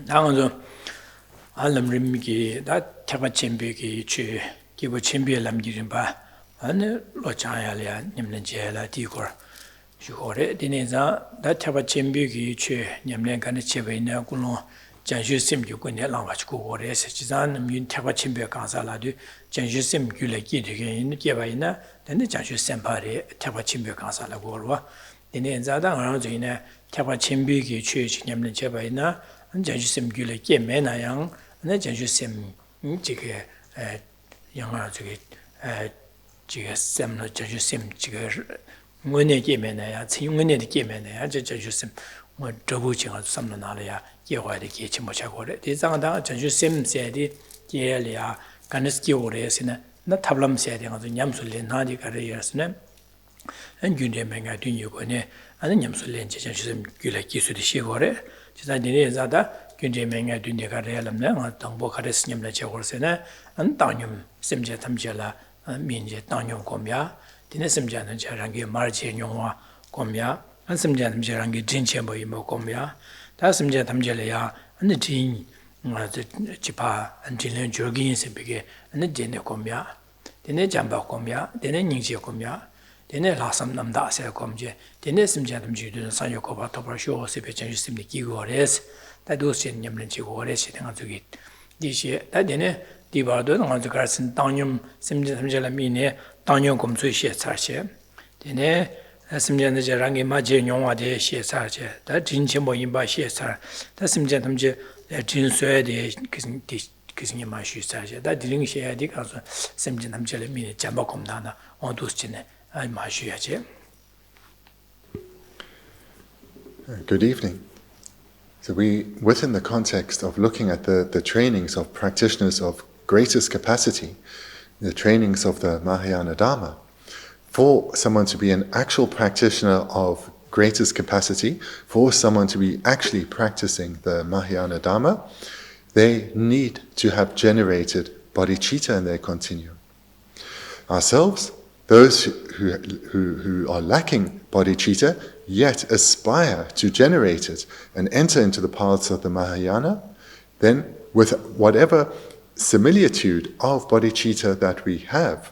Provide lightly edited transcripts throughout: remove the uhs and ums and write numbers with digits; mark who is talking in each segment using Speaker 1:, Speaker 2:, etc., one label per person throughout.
Speaker 1: 나가서 Lam Rim that Tabachimbi Chu Kibu Chimbi Lam Girimba and Lochaya Nimnjela Tigor. Shore Dineza that Tabachimbi Chu Nimnan Chevina Guno Janju Sim Yugun language go Chizan Mun Tabachimbi Kansala do Janju Sim Gulaki in Givaina, then the Janju Sempare Tabachimbi Kansala Gorwa. Dineza around in Tabachimbi Church Nimnan Chevaina. Janju Sim Gulaki Menayang. 네 전주심 지게 영화 저기 지게 샘로 전주심 지게 문에 게면이야 친문에 게면이야 저 전주심 뭐 저부지가 삼는 나라야 예화의 게치 못 하고래 대상다 전주심 세디 게리아 간스키 오레스나 나 탑람 세디 가서 냠술레 나디 가려스네 안균제맹아 뒤니고네 아니 냠술레 전주심 귤aki 수디 시고래 지사디네 자다 Kunjemanga Dunika Realamna, Tambo Karesnium Lachagorsena, and Tanyum Simja Tamjela, Minja Tanyum Comia, Dinesimjan and Jarangi Marji Yonwa Comia, and Simjan Jarangi Jinchembo Imo Comia, Tasimja Tamjelea, and the Jin Chipa, and Jilin Jurgin Simpige, and the Jene Comia, Dene Jamba Comia, Dene Ninja Comia, Dene Lasam Namda Comje, Dene Simjan Judun Sanyokoba Toprasho, Sipechan Simiki Gores. 다 도시에 냠는지 오래 시대가 저기 이시에 다되네 디바도 먼저 가신 당념 심지 삼절라 미네 당념 검수시에 차시 되네 심지는 저랑이 맞제 용화대 시에사제 다 진체 뭐 임바시에 차 다 심지 담제 진수에 대해 그승이 마시사제 다 드링시에 디 가서 심지 남절라 미네 잠바 검다나 어도스지네 아 마시야제.
Speaker 2: Good evening. So within the context of looking at the trainings of practitioners of greatest capacity, the trainings of the Mahayana Dharma, for someone to be an actual practitioner of greatest capacity, for someone to be actually practicing the Mahayana Dharma, they need to have generated bodhicitta in their continuum. Ourselves, those who are lacking bodhicitta, yet aspire to generate it and enter into the paths of the Mahayana, then with whatever similitude of bodhicitta that we have,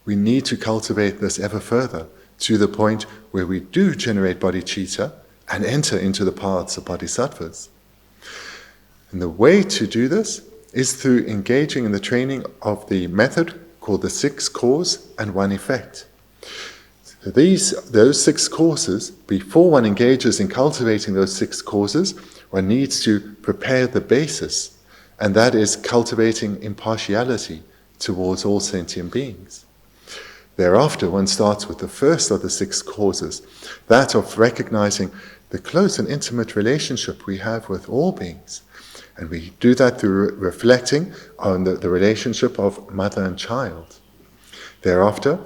Speaker 2: we need to cultivate this ever further to the point where we do generate bodhicitta and enter into the paths of bodhisattvas. And the way to do this is through engaging in the training of the method called the 6 cause and 1 effect. Those 6 causes, before one engages in cultivating those 6 causes, one needs to prepare the basis, and that is cultivating impartiality towards all sentient beings. Thereafter, one starts with the first of the 6 causes, that of recognizing the close and intimate relationship we have with all beings. And we do that through reflecting on the relationship of mother and child. Thereafter,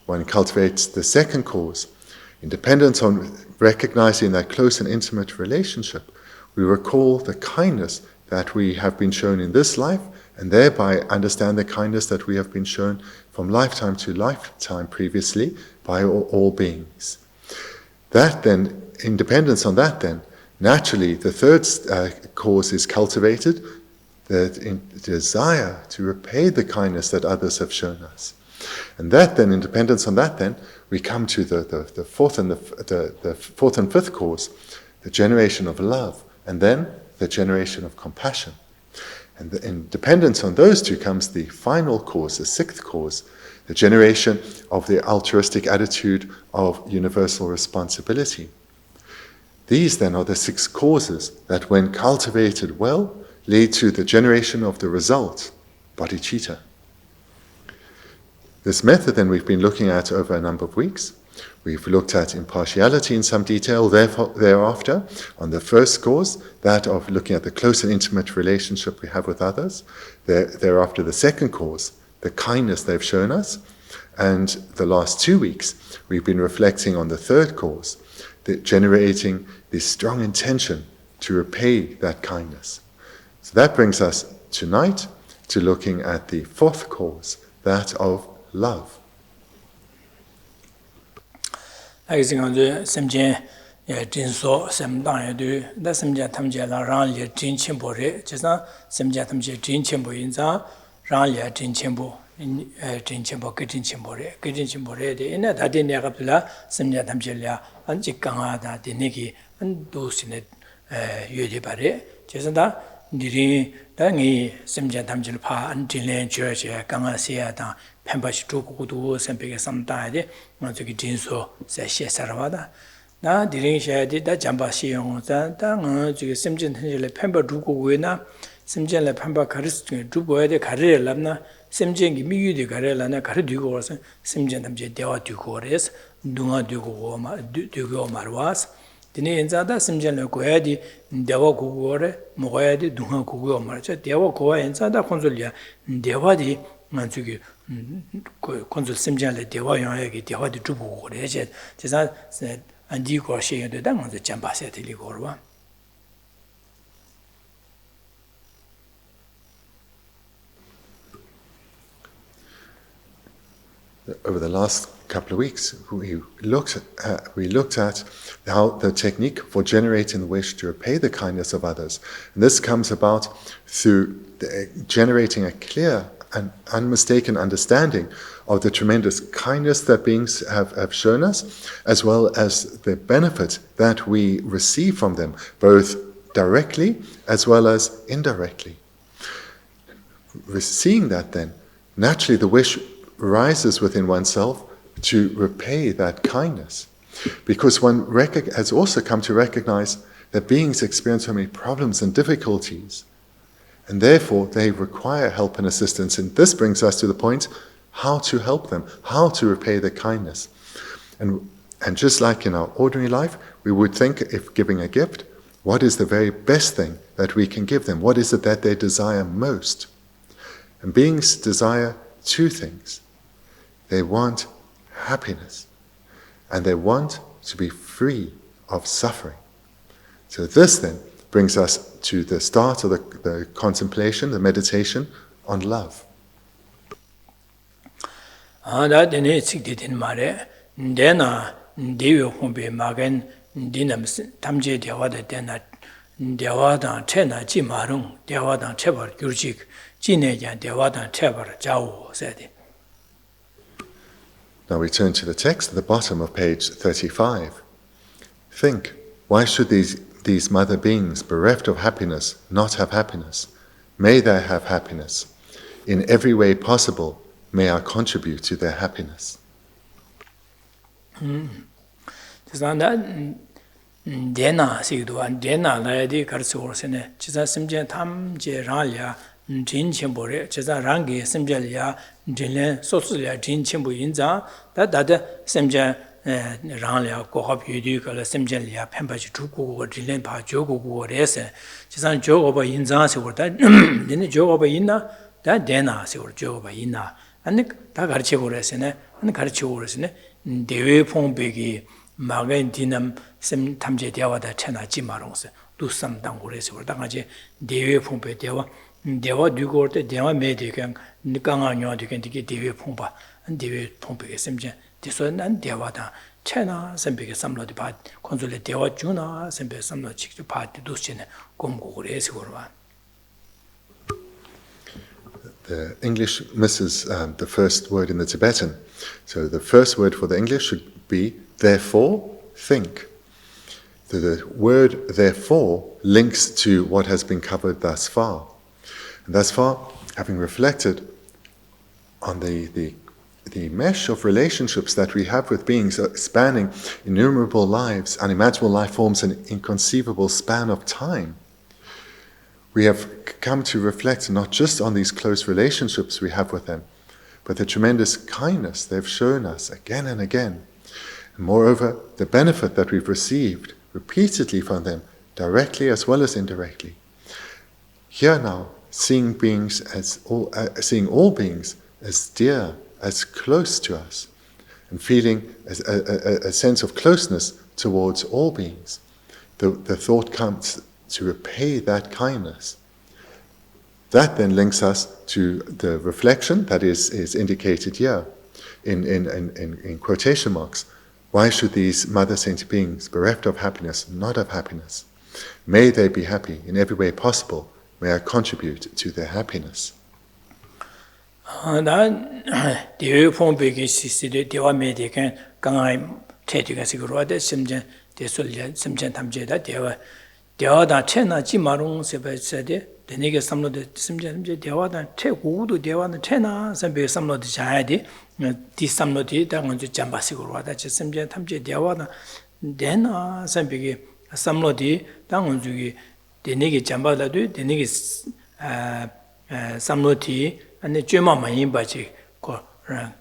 Speaker 2: one cultivates the second cause. In dependence on recognizing that close and intimate relationship, we recall the kindness that we have been shown in this life, and thereby understand the kindness that we have been shown from lifetime to lifetime previously by all beings. That then, in dependence on that then, naturally the third cause is cultivated, the desire to repay the kindness that others have shown us. And that then, in dependence on that then, we come to the fourth and the fourth and fifth cause, the generation of love, and then the generation of compassion. And in dependence on those two comes the final cause, the 6th cause, the generation of the altruistic attitude of universal responsibility. These then are the 6 causes that, when cultivated well, lead to the generation of the result, bodhicitta. This method then we've been looking at over a number of weeks. We've looked at impartiality in some detail thereafter, on the first cause, that of looking at the close and intimate relationship we have with others. Thereafter, the second cause, the kindness they've shown us. And the last 2 weeks, we've been reflecting on the third cause, generating this strong intention to repay that kindness. So that brings us tonight to looking at the fourth cause, that of love.
Speaker 1: I think on the Samjan Jinso, Semdang, the Semja Tamjela, Ranlia, Jin Chimbore, Chesa, Semja Tamja, Jin Chimbo Inza, Ranlia, Jin Chimbo, Jin Chimbo, Kitin Chimbore, the inner Tadina Rapula, Semja Tamjelia, and Chikanga, the Niki, and Dusinet Yudibare, Chesada, Diri, Dangi, Semja Tamjilpa, and Jilan Church, Ganga Siata, Pampash Tukudu, Sempik Samtide, Manzuki Jinso, Seshe Saravada. 나 디링샤디 다 잠바시용자 다 지금 심진현실에 펜버 두고 왜나 심진에 펜버 가르스 중에 두고야 돼 가르를 람나 심진이 미유디 가르라나 가르 두고 와서 심진 남제 대화 두고 그래서 누가 두고 두고 말와스 디네 인자다 심진을 고야디 대화 고고래 먹어야디 누가 고고 말자 대화 고와 인자다 콘솔이야 대화디 만주기 콘솔 심진에 대화 영역이 대화디 두고 그래 제가 and you go share the dam on the Jambasa Teligorwa.
Speaker 2: Over the last couple of weeks, we looked at how the technique for generating the wish to repay the kindness of others. And this comes about through generating a clear and unmistaken understanding of the tremendous kindness that beings have shown us, as well as the benefit that we receive from them, both directly as well as indirectly. Seeing that then, naturally the wish rises within oneself to repay that kindness, because one has also come to recognize that beings experience so many problems and difficulties, and therefore they require help and assistance. And this brings us to the point how to help them, how to repay their kindness. And just like in our ordinary life, we would think, if giving a gift, what is the very best thing that we can give them? What is it that they desire most? And beings desire two things. They want happiness, and they want to be free of suffering. So this then brings us to the start of the contemplation, the meditation on love.
Speaker 1: That in it, in Mare, Dena, Devi Humbe Magan, Dinam Tamje Dewada Dena, Dewada Chena, Jimarung, Dewada Chever, Gurjik, Jineja, Dewada Chever, Jao, said it.
Speaker 2: Now we turn to the text at the bottom of page 35. Think, why should these mother beings, bereft of happiness, not have happiness? May they have happiness. In every way possible, may I contribute to their happiness.
Speaker 1: Dena Sigdu and Dena Lady Karsursene, Chisa Simjan Tam Jeralia, Jin Chimbore, Chisa Rangi, Simjalia, Jin Sosulia, Jin Chimbu Inza, that Simja Ranlia, Kohop Yuduka, Simjalia, Pampachi Tuku, Jilin Pa Jogu, Rese, Chisan Jogoba Inza, or that, then Jogoba Ina, that Dena, or Jogoba Ina. And the Tagarchigores and the Karchigores, Dewe Pombegi, Magan Dinam, Sem Tamje Dewa, the Chena Jimarons, do some Dangores or Dangaje, Dewe Pompe Dewa, Dewa Dugor, the Dewa Medican, Nikanga, you can get Dewe Pompa, and Dewe Pompe Semja, this one and Dewata, Chena, Sempik, some lot part, Consulate Dewa Juna, Sempe, some lot chick to part, Dushin, Gomgores or one.
Speaker 2: The English misses the first word in the Tibetan. So the first word for the English should be therefore, think. The word therefore links to what has been covered thus far. And thus far, having reflected on the mesh of relationships that we have with beings spanning innumerable lives, unimaginable life forms, an inconceivable span of time, we have come to reflect not just on these close relationships we have with them, but the tremendous kindness they've shown us again and again. And moreover, the benefit that we've received repeatedly from them, directly as well as indirectly. Here now, seeing all beings as dear, as close to us, and feeling a sense of closeness towards all beings, the thought comes to repay that kindness. That then links us to the reflection that is indicated here in quotation marks Why should these mother sentient beings, bereft of happiness, not have happiness? May they be happy in every way possible. May I contribute to their happiness.
Speaker 1: Bendigo samlode simje dewadan te gudu dewadan te na sambe samlode jayadi di samlode da ngonju jambasi gorwada che simje tamje dewadan dena sambe samlode da ngonju gi denege jambala du denege samlode ane jema mayin baji ko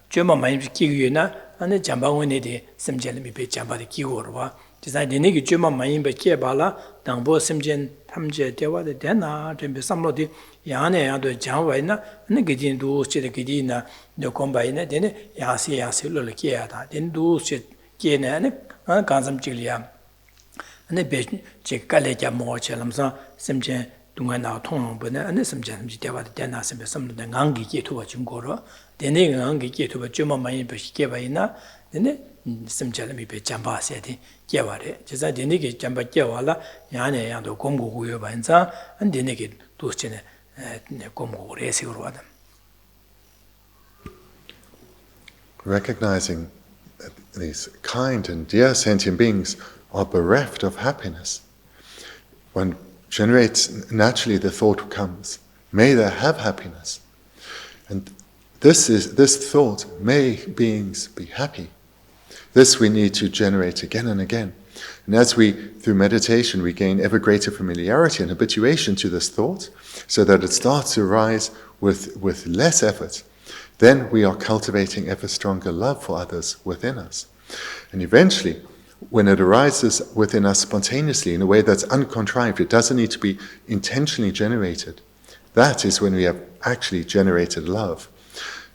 Speaker 1: jema mayin kigyuna ane jamba wone de simje mi be jamba de kigorwa 지사 되네기 좀 많이 받게 봐라 당보 심전 탐제 대화데 되나 좀 삼로디 야네 야도 장와이나 네게진도 시르기디나 노콤바이나 되네 야시를 기야다 된도 시 기네네 간섬질이야 네 베지 깔레자 모처럼서 심전 동안나 통보네 안 심전 대화데 되나 심배 삼로데 강기 기토와 증거로 되네 강기 기토와 좀 많이 받게 봐이나 되네 심전미 배 잠바세디 개와래 제가 되네게 잠바 개와라 야네 양도 공고고요 반자 안 되네게 도스체네 공고를 해서로 와다.
Speaker 2: Recognizing that these kind and dear sentient beings are bereft of happiness, one generates naturally the thought comes, may they have happiness. And this thought, may beings be happy. This we need to generate again and again. And as we, through meditation, we gain ever greater familiarity and habituation to this thought, so that it starts to arise with less effort, then we are cultivating ever stronger love for others within us. And eventually, when it arises within us spontaneously in a way that's uncontrived, it doesn't need to be intentionally generated, that is when we have actually generated love.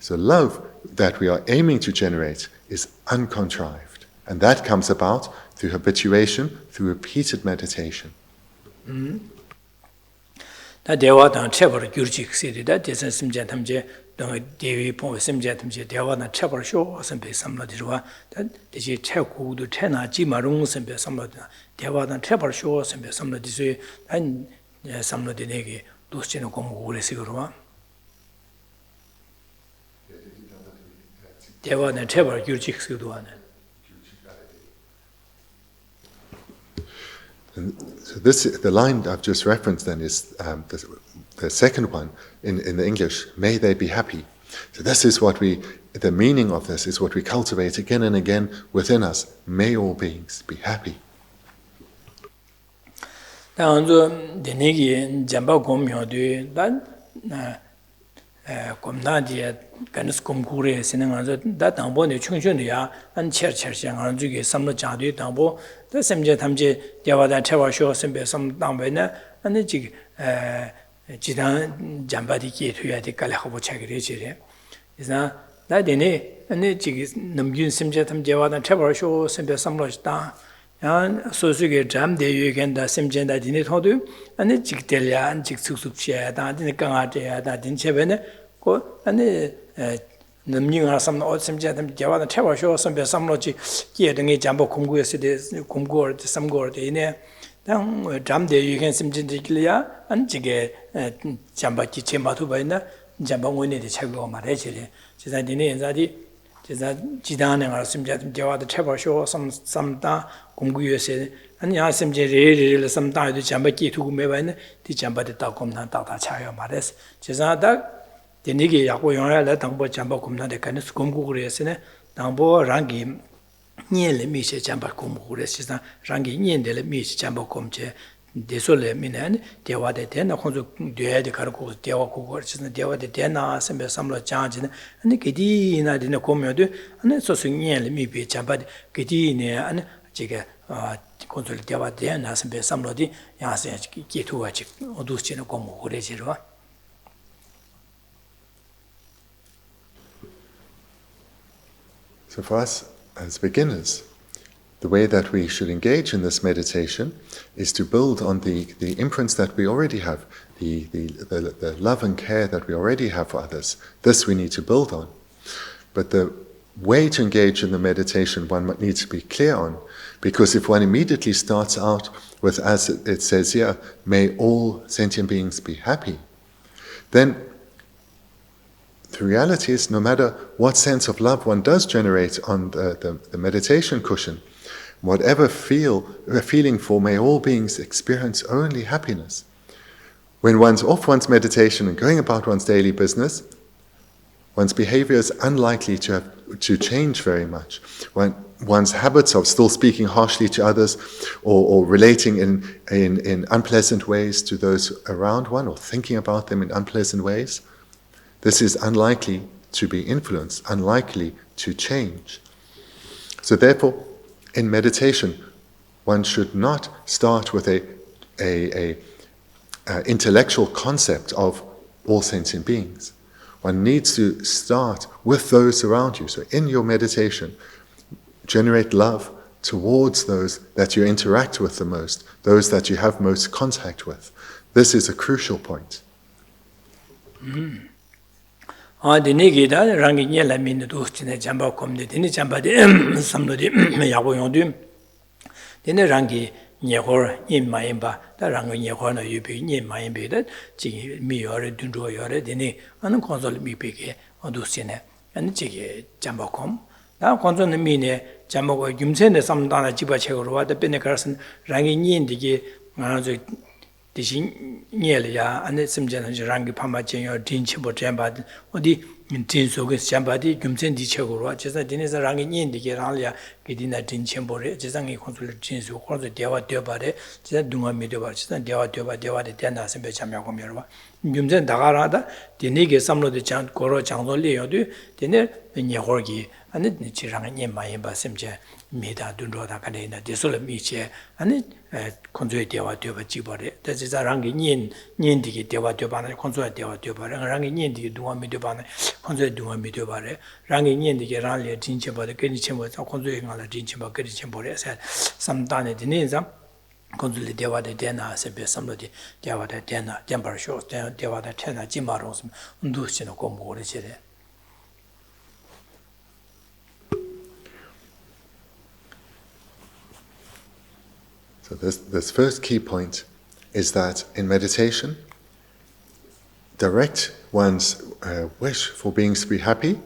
Speaker 2: So love that we are aiming to generate is uncontrived. And that comes about through habituation, through repeated meditation.
Speaker 1: 대화당 체벌 규칙 시리다 대선 심전 탐제 대위 보 심전 탐제 대화당 체벌 쇼 선배 삼라디와 대지 체고도 체나지 마롱 선배 삼라다 대화당 체벌 쇼 선배 삼라디서 한 삼라디네게 도스치는 공부를 시그러와 대화는 체벌 규칙 시도 하는.
Speaker 2: And so the line I've just referenced then is the second one in the English, may they be happy. So this is the meaning of this is what we cultivate again and again within us. May all beings be happy.
Speaker 1: 당저 데네기 잠바 공묘도 단 곰나디에 간스 공구레 신앙하서 다 당보네 충분히야 안 처처상 주게 삼로 자도 당보 더 semje 탐제 대화다 태화쇼 선배 삼 당배네 아니 지 지단 잠바디 기토야 될까 하고 차기래 지래 그래서 나데네 아니 지 넘균 semje 탐제와다 태화쇼 선배 삼로다 야 소수게 잠대 유겐다 semjen다 디네 토도 아니 직텔야 안 직숙숙치야 다 디네 강아대야 다 딘체베네 고 아니 남닝아 삼 어sem제담 대화다 태화쇼 선배 삼로지 기에등에 잠보 공구에서데 공구어 삼고어데네 당 잠대 유겐 semjen디길야 안 지게 잠바기 제마도 바이나 잠방원에데 차고 말해지래 제가 디네 인자디 제가 지단에 가서 대화도 태화쇼 삼다 공구에서 아니 sem제레레 삼다도 잠바기 두고 매바이네 디 잠바데 따kom나 따다 차요 말해서 제가 데니게 야고 용야라 당보 잠바 곰나데 간스 공구그레스네 당보 랑기 니엘레 미세 잠바 공구그레스나 랑기 니엔데레 미세 잠바 곰제 데솔레 미네 대화데 데나 혼조 되야데 가르고 대화 고거스나 대화데 데나 sembe 삼로 장지네 아니 게디나 데나 고면도 아니 소수 니엘레 미베 잠바데 게디네 아니 제가 콘솔 대화데 나 sembe 삼로디 야세 기투와지 어두스치는 공구그레지로
Speaker 2: So for us as beginners, the way that we should engage in this meditation is to build on the imprints that we already have, the love and care that we already have for others. This we need to build on. But the way to engage in the meditation one needs to be clear on. Because if one immediately starts out with, as it says here, may all sentient beings be happy, then the reality is no matter what sense of love one does generate on the meditation cushion, whatever feeling for may all beings experience only happiness. When one's off one's meditation and going about one's daily business, one's behavior is unlikely to change very much. One's habits of still speaking harshly to others or relating in unpleasant ways to those around one or thinking about them in unpleasant ways, this is unlikely to be influenced, unlikely to change. So therefore, in meditation, one should not start with a intellectual concept of all sentient beings. One needs to start with those around you. So in your meditation, generate love towards those that you interact with the most, those that you have most contact with. This is a crucial point.
Speaker 1: Nyehor in Maimba, the Rango Nyehorna Yubi, Yin Maimbe, that Jiggy, me or Dundo or Dini, and console me pig or do sine, and Jiggy Jambocom. Now console the mine, Jambo, Jumsen, some Dana Jibache or the Benecarson, Rangin Yin, the Dishin Nielia, and some general Rangi Pamachin or Din Chibo Jambad, or the Tin Sogus Jambadi, Jumsen di Chegoro, just a dinner Rangin Yin, the Geralia, Gedina Din Chimbore, Jizangi Consul Jins, who calls the Dewa Debade, just Dunga Midoba, just Dewa Deba, the Tenas and Bechamia. Jumsen Dagarada, the Nigger, some of the Chant Goro Changoli or do, dinner, and Yahorgi, and it Nichirang in Mayimba Simche, Mida Dundo Cadena, the Sola Miche, and it Consul Dewa Deba Chibore. That is a Rangin Yin, Yindi Dewa Debana, Consul Dewa Deba, and Rangin Yindi, Dunga Midobana. Consul Dunga Midobare, Rangin Yin, the Geralia, Tinchaba, the Kenichimbo, Consul Tinchaba, Kenichimbore, said some Dana Dinizam. Consul Dewa de Dena, Sebe, somebody, Dewa de Dena, Dember Shores, Dewa de Tena, Jimaros, Undusino Combo.
Speaker 2: So this first key point is that in meditation, direct one's wish for beings to be happy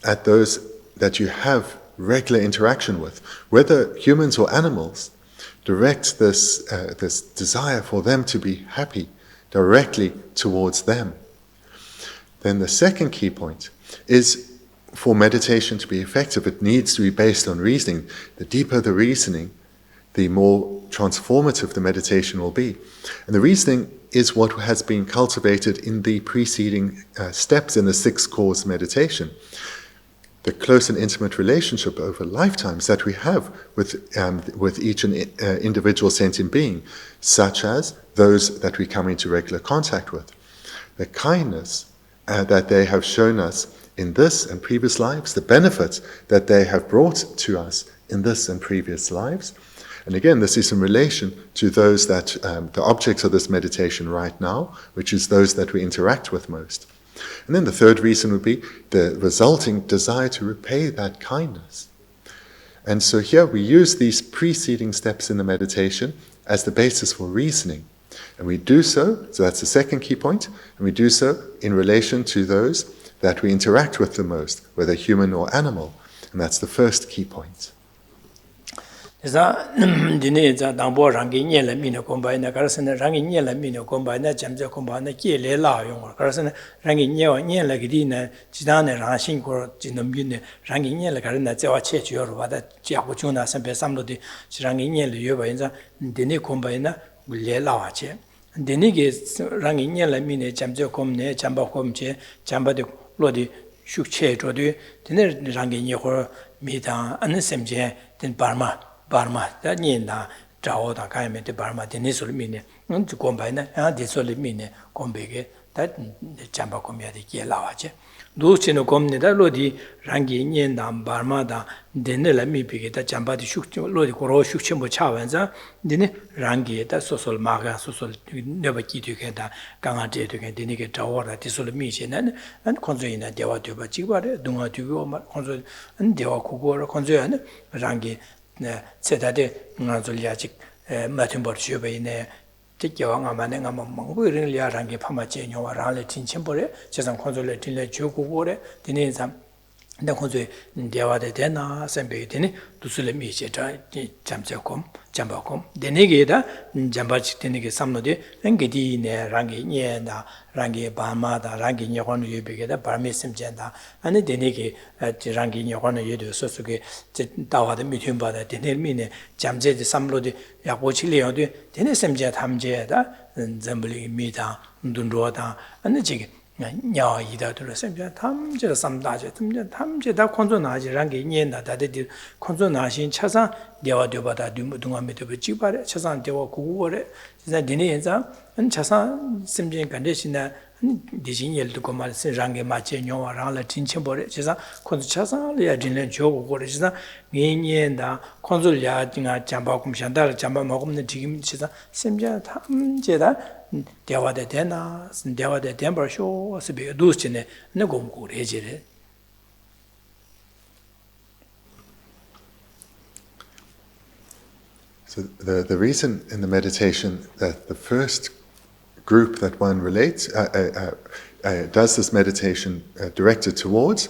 Speaker 2: at those that you have regular interaction with, whether humans or animals. Direct this desire for them to be happy directly towards them. Then the second key point is for meditation to be effective, it needs to be based on reasoning. The deeper the reasoning, the more transformative the meditation will be. And the reasoning is what has been cultivated in the preceding steps in the 6 cause meditation. The close and intimate relationship over lifetimes that we have with each individual sentient being, such as those that we come into regular contact with. The kindness that they have shown us in this and previous lives, the benefits that they have brought to us in this and previous lives. And again, this is in relation to those that, the objects of this meditation right now, which is those that we interact with most. And then the third reason would be the resulting desire to repay that kindness. And so here we use these preceding steps in the meditation as the basis for reasoning. And we do so that's the second key point, and we do so in relation to those that we interact with the most, whether human or animal. And that's the first key point.
Speaker 1: Za dine za dangbo rangi nye la mino combine karasana rangi nye la mino combine jamja combine ki le la yong karasana rangi nye la gidina jidane rangshin ko jinombyune rangi nye la karana zewa che jyor ba da jiagu juna sampe samlo de rangi nye le yoba inza dine combine le la wa che dine ge rangi nye la mine jamja komne jamba komche jamba de lo de shukche jo de dine rangi nye ho mi da an semje den Barma, that Nina, Jao, the Kaime, the Barma, the Nisul Mine, and to combine, and the Solimine, Combege, that the Chamba Comia de Kielawache. 도치노 곰니다 로디 랑기 녜다 바마다 데네라 미비게다 잠바디 슈크 로디 고로 슈크 뭐 차원자 데네 랑기에다 소솔 마가 소솔 네바키드게다 강아제드게 데니게 자워라 디솔 미시는 안 콘조이나 대화되바 지바레 동아되고 콘조 안 대화 고고로 콘조야는 랑기 네 세다데 나졸야직 마틴버슈베이네 tikyawa nga mambu rin liya rangi pama che nyowa rangli tinchin bore chesang khonzo le tinle choku bore dine zam da khonzo dewa de dena sembe dine dusule mi che ta jamche kom jamba kom dine ge da jamba chik dine ge samno de nge di ne rangi nye da rangi bama da rangi nyogon yebe ge da barme simchen da ane dine ge rangi nyogon yebe so so ge dawa de mithyum ba da dine mi ne jamje de samlo de yakbo chile yo de dine semje tamje da zambli mi da ndunro da ane jige nya ida de semje tamje samdaje tamje da konzo naji rangi nye da da de konzo nashin chasan dewa dewa da dunga me de jibare chasan dewa 구구거래 진짜 dine yenza 안 chasan semje gande sina 디진 예를 들고 말세 랑게 맞제 녀와 랑라 진천버래 진짜 콘스 차상을 진련 조고 거래 진짜 니니엔다 콘솔야 진아 잠바금 샨달 잠바 먹으면 지금 진짜 semje 탐제다 대화대 되나 대화대 덴버쇼 스베 두스네 네곰고 레제레
Speaker 2: So the reason in the meditation that the first group that one relates, does this meditation directed towards,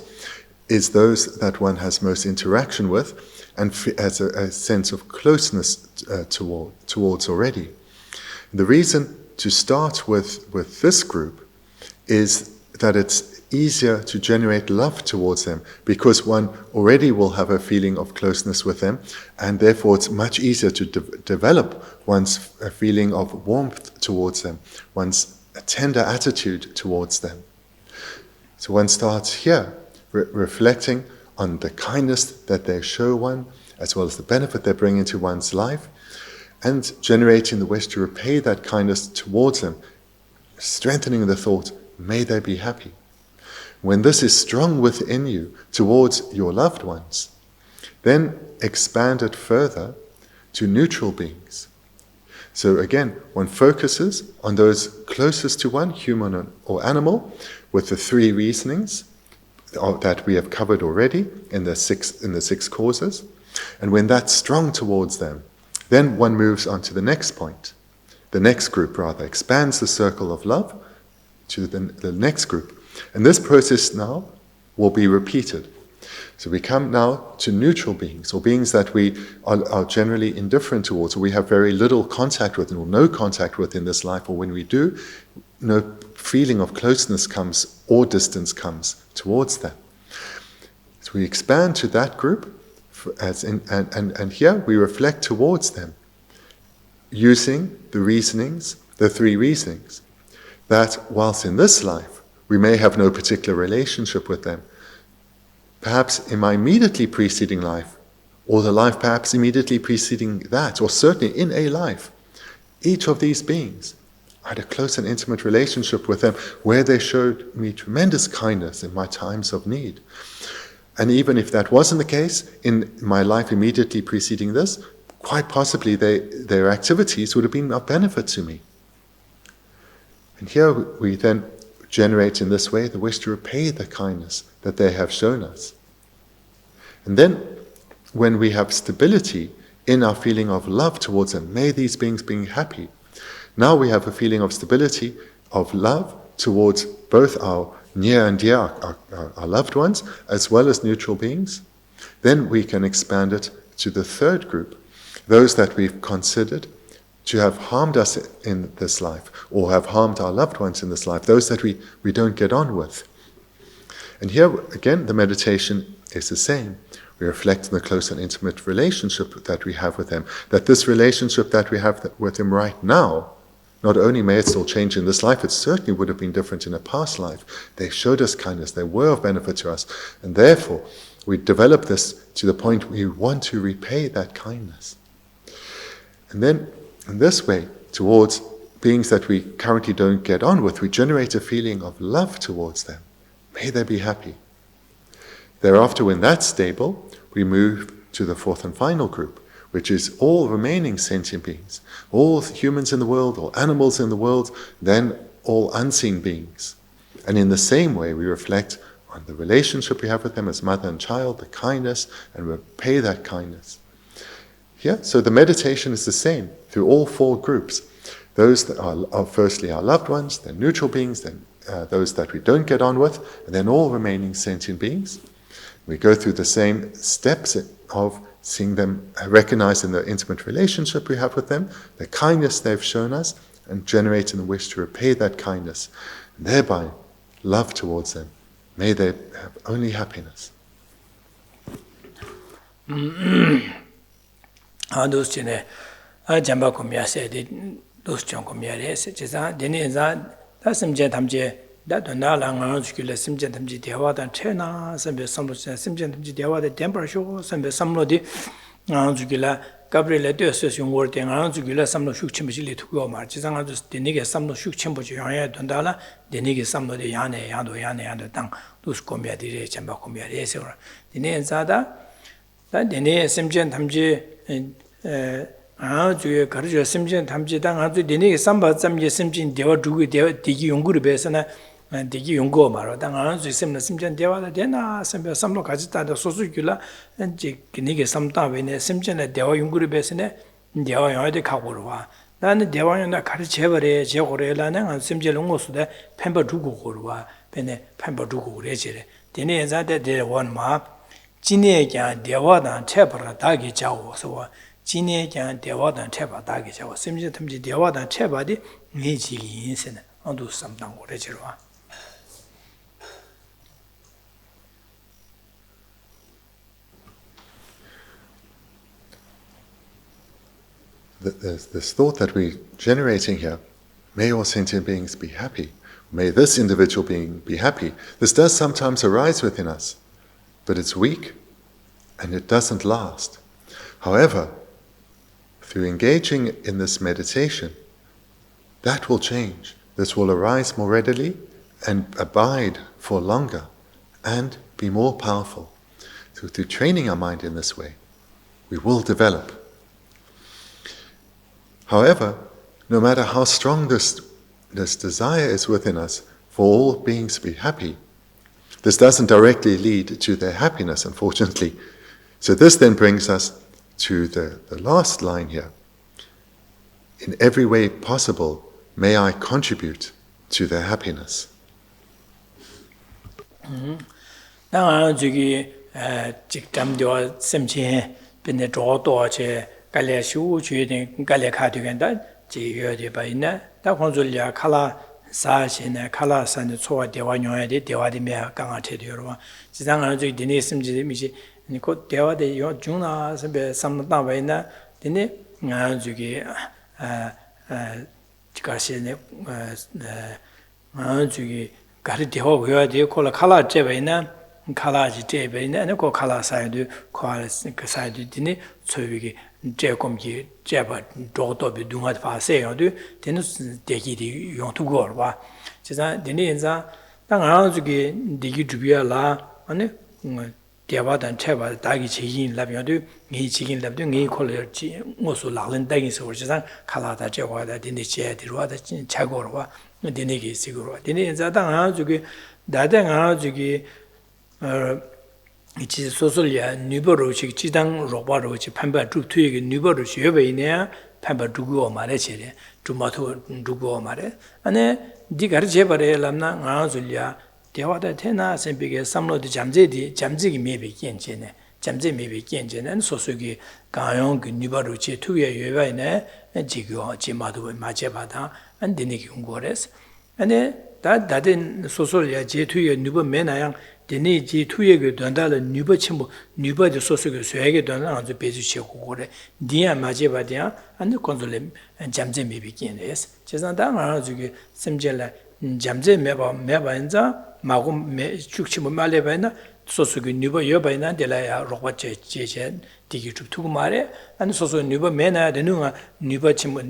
Speaker 2: is those that one has most interaction with and has a sense of closeness towards already. The reason to start with this group is that it's easier to generate love towards them because one already will have a feeling of closeness with them, and therefore it's much easier to develop one's feeling of warmth towards them, one's tender attitude towards them. So one starts here, reflecting on the kindness that they show one, as well as the benefit they bring into one's life, and generating the wish to repay that kindness towards them, strengthening the thought, may they be happy. When this is strong within you towards your loved ones, then expand it further to neutral beings. So again, one focuses on those closest to one, human or animal, with the three reasonings that we have covered already in the six causes. And when that's strong towards them, then one moves on to the next point. The next group rather expands the circle of love to the next group. And this process now will be repeated. So we come now to neutral beings, or beings that we are generally indifferent towards, or we have very little contact with, or no contact with in this life, or when we do, no feeling of closeness comes or distance comes towards them. So we expand to that group, and here we reflect towards them, using the three reasonings, that whilst in this life we may have no particular relationship with them, perhaps in my immediately preceding life, or the life perhaps immediately preceding that, or certainly in a life, each of these beings, I had a close and intimate relationship with them where they showed me tremendous kindness in my times of need. And even if that wasn't the case in my life immediately preceding this, quite possibly their activities would have been of benefit to me. And here we then generate in this way the wish to repay the kindness that they have shown us. And then when we have stability in our feeling of love towards them, may these beings be happy. Now we have a feeling of stability, of love towards both our near and dear, our loved ones, as well as neutral beings. Then we can expand it to the third group, those that we've considered to have harmed us in this life, or have harmed our loved ones in this life, those that we don't get on with. And here, again, the meditation is the same. We reflect on the close and intimate relationship that we have with them, that this relationship that we have with them right now, not only may it still change in this life, it certainly would have been different in a past life. They showed us kindness, they were of benefit to us, and therefore we develop this to the point we want to repay that kindness. And then, in this way, towards beings that we currently don't get on with, we generate a feeling of love towards them. May they be happy. Thereafter, when that's stable, we move to the fourth and final group, which is all remaining sentient beings, all humans in the world, all animals in the world, then all unseen beings. And in the same way, we reflect on the relationship we have with them as mother and child, the kindness, and repay that kindness. Yeah, so the meditation is the same through all four groups. Those that are firstly our loved ones, then neutral beings, then those that we don't get on with, and then all remaining sentient beings. We go through the same steps of seeing them, recognizing the intimate relationship we have with them, the kindness they've shown us, and generating the wish to repay that kindness, and thereby love towards them. May they have only happiness.
Speaker 1: That na la ngao chukile simje tamji dewa dan chena sambe samlo simje tamji dewa de temper show sambe samlo di ngao chukila gabriel de session word ngao chukila samlo shukchimji li tugo mar jisanga dus denige samlo shukchimji yaya dondala denige samlo de yane yando tang dus komya dire chamba komya reso dine zada da dine simje tamji 주에 가르쳐 심진 탐지당 아주 되게 삼바 잠je 심진 대화 두고 대화 디기 연구를 배서나 디기 연구 말로 당 아주 심진 대화가 되나 삼바 삼로 가지다도 소수기라 이제 그니게 삼다베네 심진의 대화 연구를 배서네 대화 연구에 가고로 와 나는 대화 연구나 가르쳐 버려 제고래라는 심진 연구소대 펜버 두고 고로 와 베네 펜버 두고 그래지래 되네 자대 원마 진행에 대화단 채버라 다기 자고서 진행에 대화단 채바 다기 자고 심지 탐지 대화단 채바디 니지기 인생 안도 삼당 오래지로 와
Speaker 2: This thought that we're generating here, may all sentient beings be happy, may this individual being be happy. This does sometimes arise within us, but it's weak and it doesn't last. However, through engaging in this meditation, that will change. This will arise more readily and abide for longer and be more powerful. So through training our mind in this way, we will develop. However, no matter how strong this desire is within us for all beings to be happy, this doesn't directly lead to their happiness, unfortunately. So this then brings us to the last line here. In every way possible, may I contribute to their happiness.
Speaker 1: 사시네 칼라산의 초와 대화용에 대화데 메 강아체 되어와 지상을 저기 디네 심지 미지 곧 대화데 요 중나 선배 삼다 바이나 디네 저기 지가시네 저기 가리 대화 외야 돼 콜라 칼라 제베나 칼라지 제베나 고 칼라 사이드 콜스 그 사이드 디네 초위기 제kom기 제바 도도비 둥아 파세요도 되는 대기디 용투고 봐 지자 디네 인자 당아 저기 디기 주비야라 아니 대화단 채바 다기 지긴 라비어도 니 지긴 라비도 니 콜러지 무슨 라는 땅에서 지자 칼라다 제과다 디네 제디로다 차고로 봐 디네기 시고로 디네 인자 당아 저기 나당아 저기 이치 소소리아 뉴버로식 지당 로바로치 판바 주투에게 뉴버로 쉬어베이네 판바 두고 말해지래 주마토 두고 말해 안에 네가 제버래 람나 아줄이야 대화다 테나 셈비게 삼로드 잠지기 메비 견제네 잠지 메비 견제는 소소기 가용 그 뉴버로치 투에 예바이네 지고 지마도 맞제바다 안 되는 경고래서 안에 다된 소소리아 제투에 뉴버 메나양 데네 제투에 don다를 뉴버 침부 뉴버의 소소게 쇠게 don다 아주 배주치고 그래 디야 맞제바디야 안 컨솔렘 잠제 메비견에서 제산다 아주게 심젤라 잠제 메바인자 마고 축치모 말레바이나 소소게 뉴버 여바이나 데라야 로바체 제제 디기 투고 말에 안 소소 뉴버 메나 되는가 뉴버 침부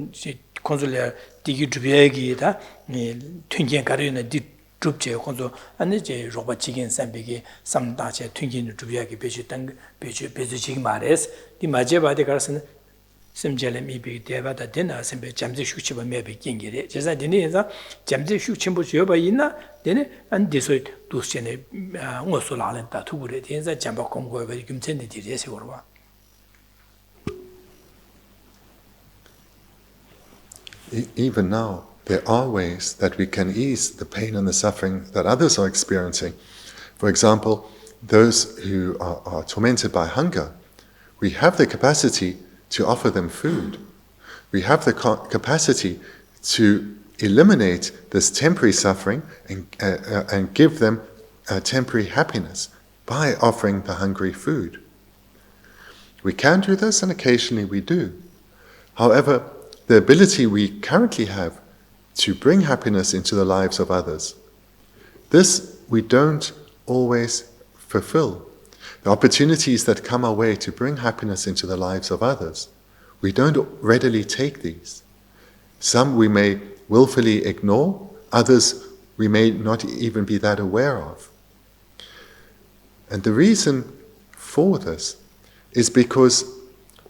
Speaker 1: 컨솔레 디기 주비에기다 튕긴 가르는 디 drupje konzo ane je roba chigen sambege samda che tungin drupyagi beju tang beju chig mares di maje bade karsan simjelem ibi deba da dena sembe jamze shukchiba mebe kingire jeza dini za jamze shukchimbo yoba ina dene an deso duschene ngoso lalen ta tugure denza jamba komgo be gumtende direse gorwa.
Speaker 2: Even now, there are ways that we can ease the pain and the suffering that others are experiencing. For example, those who are tormented by hunger, we have the capacity to offer them food. We have the capacity to eliminate this temporary suffering and give them temporary happiness by offering the hungry food. We can do this, and occasionally we do. However, the ability we currently have to bring happiness into the lives of others, this we don't always fulfill. The opportunities that come our way to bring happiness into the lives of others, we don't readily take these. Some we may willfully ignore, others we may not even be that aware of. And the reason for this is because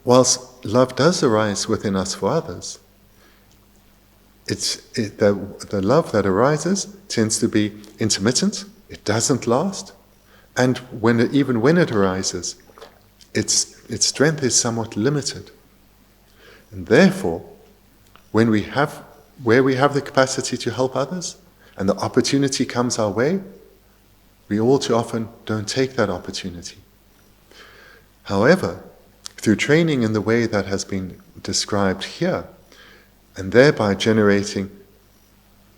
Speaker 2: whilst love does arise within us for others, the love that arises tends to be intermittent, it doesn't last, and even when it arises, its strength is somewhat limited. And therefore, where we have the capacity to help others, and the opportunity comes our way, we all too often don't take that opportunity. However, through training in the way that has been described here, and thereby generating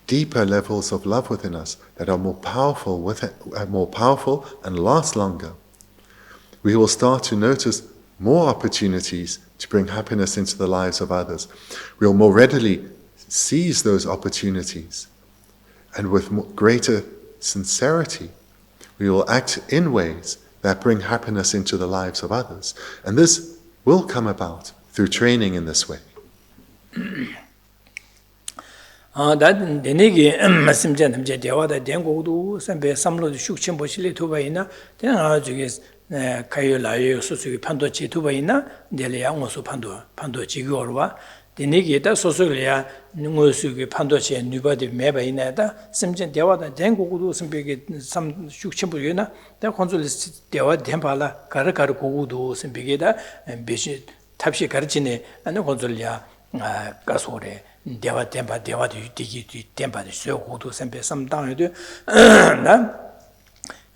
Speaker 2: deeper levels of love within us that are more powerful and last longer, we will start to notice more opportunities to bring happiness into the lives of others. We will more readily seize those opportunities, and with greater sincerity, we will act in ways that bring happiness into the lives of others. And this will come about through training in this way.
Speaker 1: that denegi masimjan namje dewa da dengodu sambe samlo shukchim boshile tubaina tena juge kayo layo sosugi pando chi tubaina dele yangosu pando chi gorwa denegi da sosugliya ngosugi pando chi nubadi mebaina da simjan dewa da dengodu sambe sam shukchim boyina da konsul dewa tempala karakar gogudu sambe da beshi 탑시 가르치네 안 건설이야 가소래 대화 대화도 되게 템바도 쇼고도 선배 삼당에도 나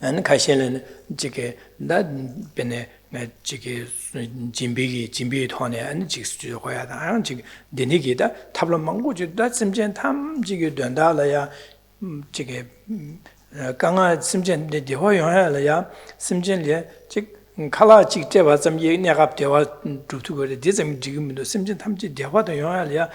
Speaker 1: 안 가시는 지게 나 변에 지게 진비 통에 안 직수주 거야다 안 지게 되니기다 탑로 망고지 다 심전 탐 지게 된다라야 지게 강아 심전 대화 용하라야 심전에 즉 칼라 직접 와서 얘기하고 대화 두두거리 대점 지금도 심진 탐지 대화도 용할이야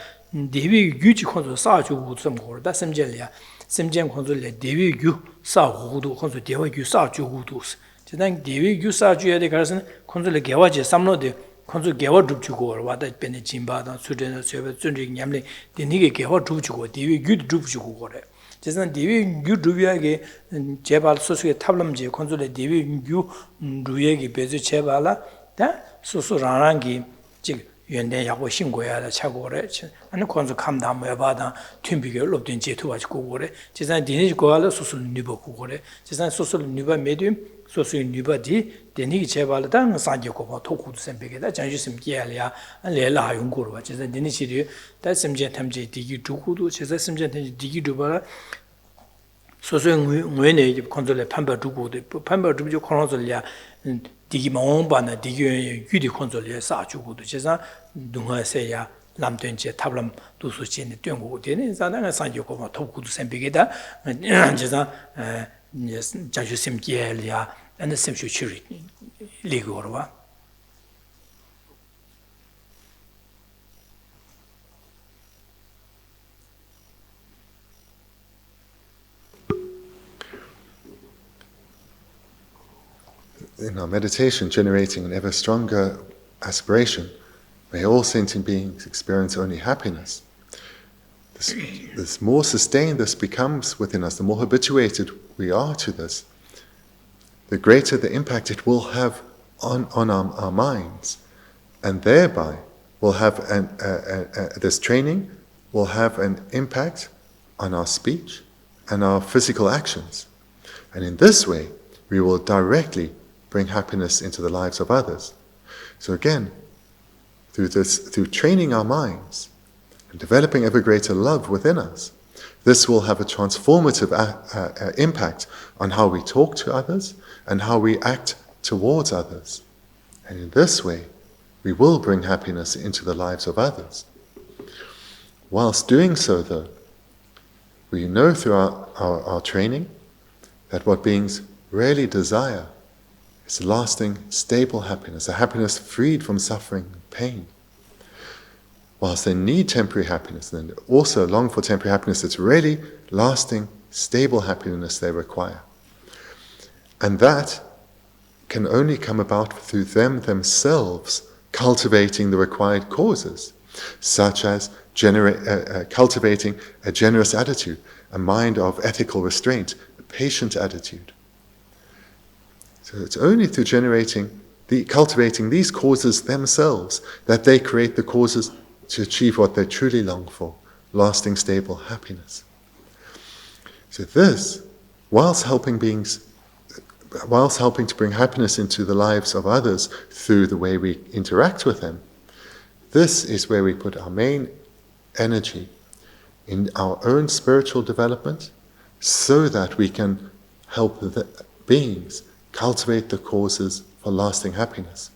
Speaker 1: 대위 유지 콘소 사주고 좀 거다 심전이야 심전 콘소래 대위 유 사고도 콘소 대화 유 사주고도 지난 대위 유 사주에 대해서 콘소래 개화지 삼로데 콘소 개화 줍주고 와다 변에 진바다 수련의 세배 준리 냠리 대니게 개화 줍주고 대위 유 줍주고 그래 지난 디비 유루비하게 제발 소수의 탑람지 콘솔의 디비 유 루에게 배주 제발라 다 소소랑랑기 즉 연대 야고 신고야다 차고래 아니 콘솔 감담 해봐다 튠비게 롭된 제투가지고 그래 지난 디니 고알 소소 니버고 그래 지난 소소 니버 메디움 소소 니버디 데니 제발다 사지고 토쿠도 셈베게다 장주심 기야리아 레라 용고로 지난 디니 시리 다 심제 탐제 디기 두고도 제사 심제 탐제 디기 두바라 소소 뇌네 컨트롤에 판바 두고도 판바 두고 컨트롤이야 디기 몽바나 디기 유디 컨트롤에 사주고도 제사 동화세야 남된제 탑람 두수진의 뛰고 되는 사나가 사지고 토쿠도 셈베게다 제사 장주심 기야리아 and the same should ligorwa
Speaker 2: in our meditation, generating an ever stronger aspiration, may all sentient beings experience only happiness. The this more sustained this becomes within us, the more habituated we are to this, the greater the impact it will have on our minds, and thereby will have this training will have an impact on our speech and our physical actions. And in this way, we will directly bring happiness into the lives of others. So again, through training our minds and developing ever greater love within us, this will have a transformative impact on how we talk to others and how we act towards others. And in this way, we will bring happiness into the lives of others. Whilst doing so, though, we know through our training that what beings really desire is lasting, stable happiness, a happiness freed from suffering and pain. Whilst they need temporary happiness, and also long for temporary happiness, it's really lasting, stable happiness they require. And that can only come about through them themselves cultivating the required causes, such as cultivating a generous attitude, a mind of ethical restraint, a patient attitude. So it's only through cultivating these causes themselves that they create the causes to achieve what they truly long for, lasting, stable happiness. So this, whilst helping to bring happiness into the lives of others through the way we interact with them, this is where we put our main energy in our own spiritual development, so that we can help the beings cultivate the causes for lasting happiness.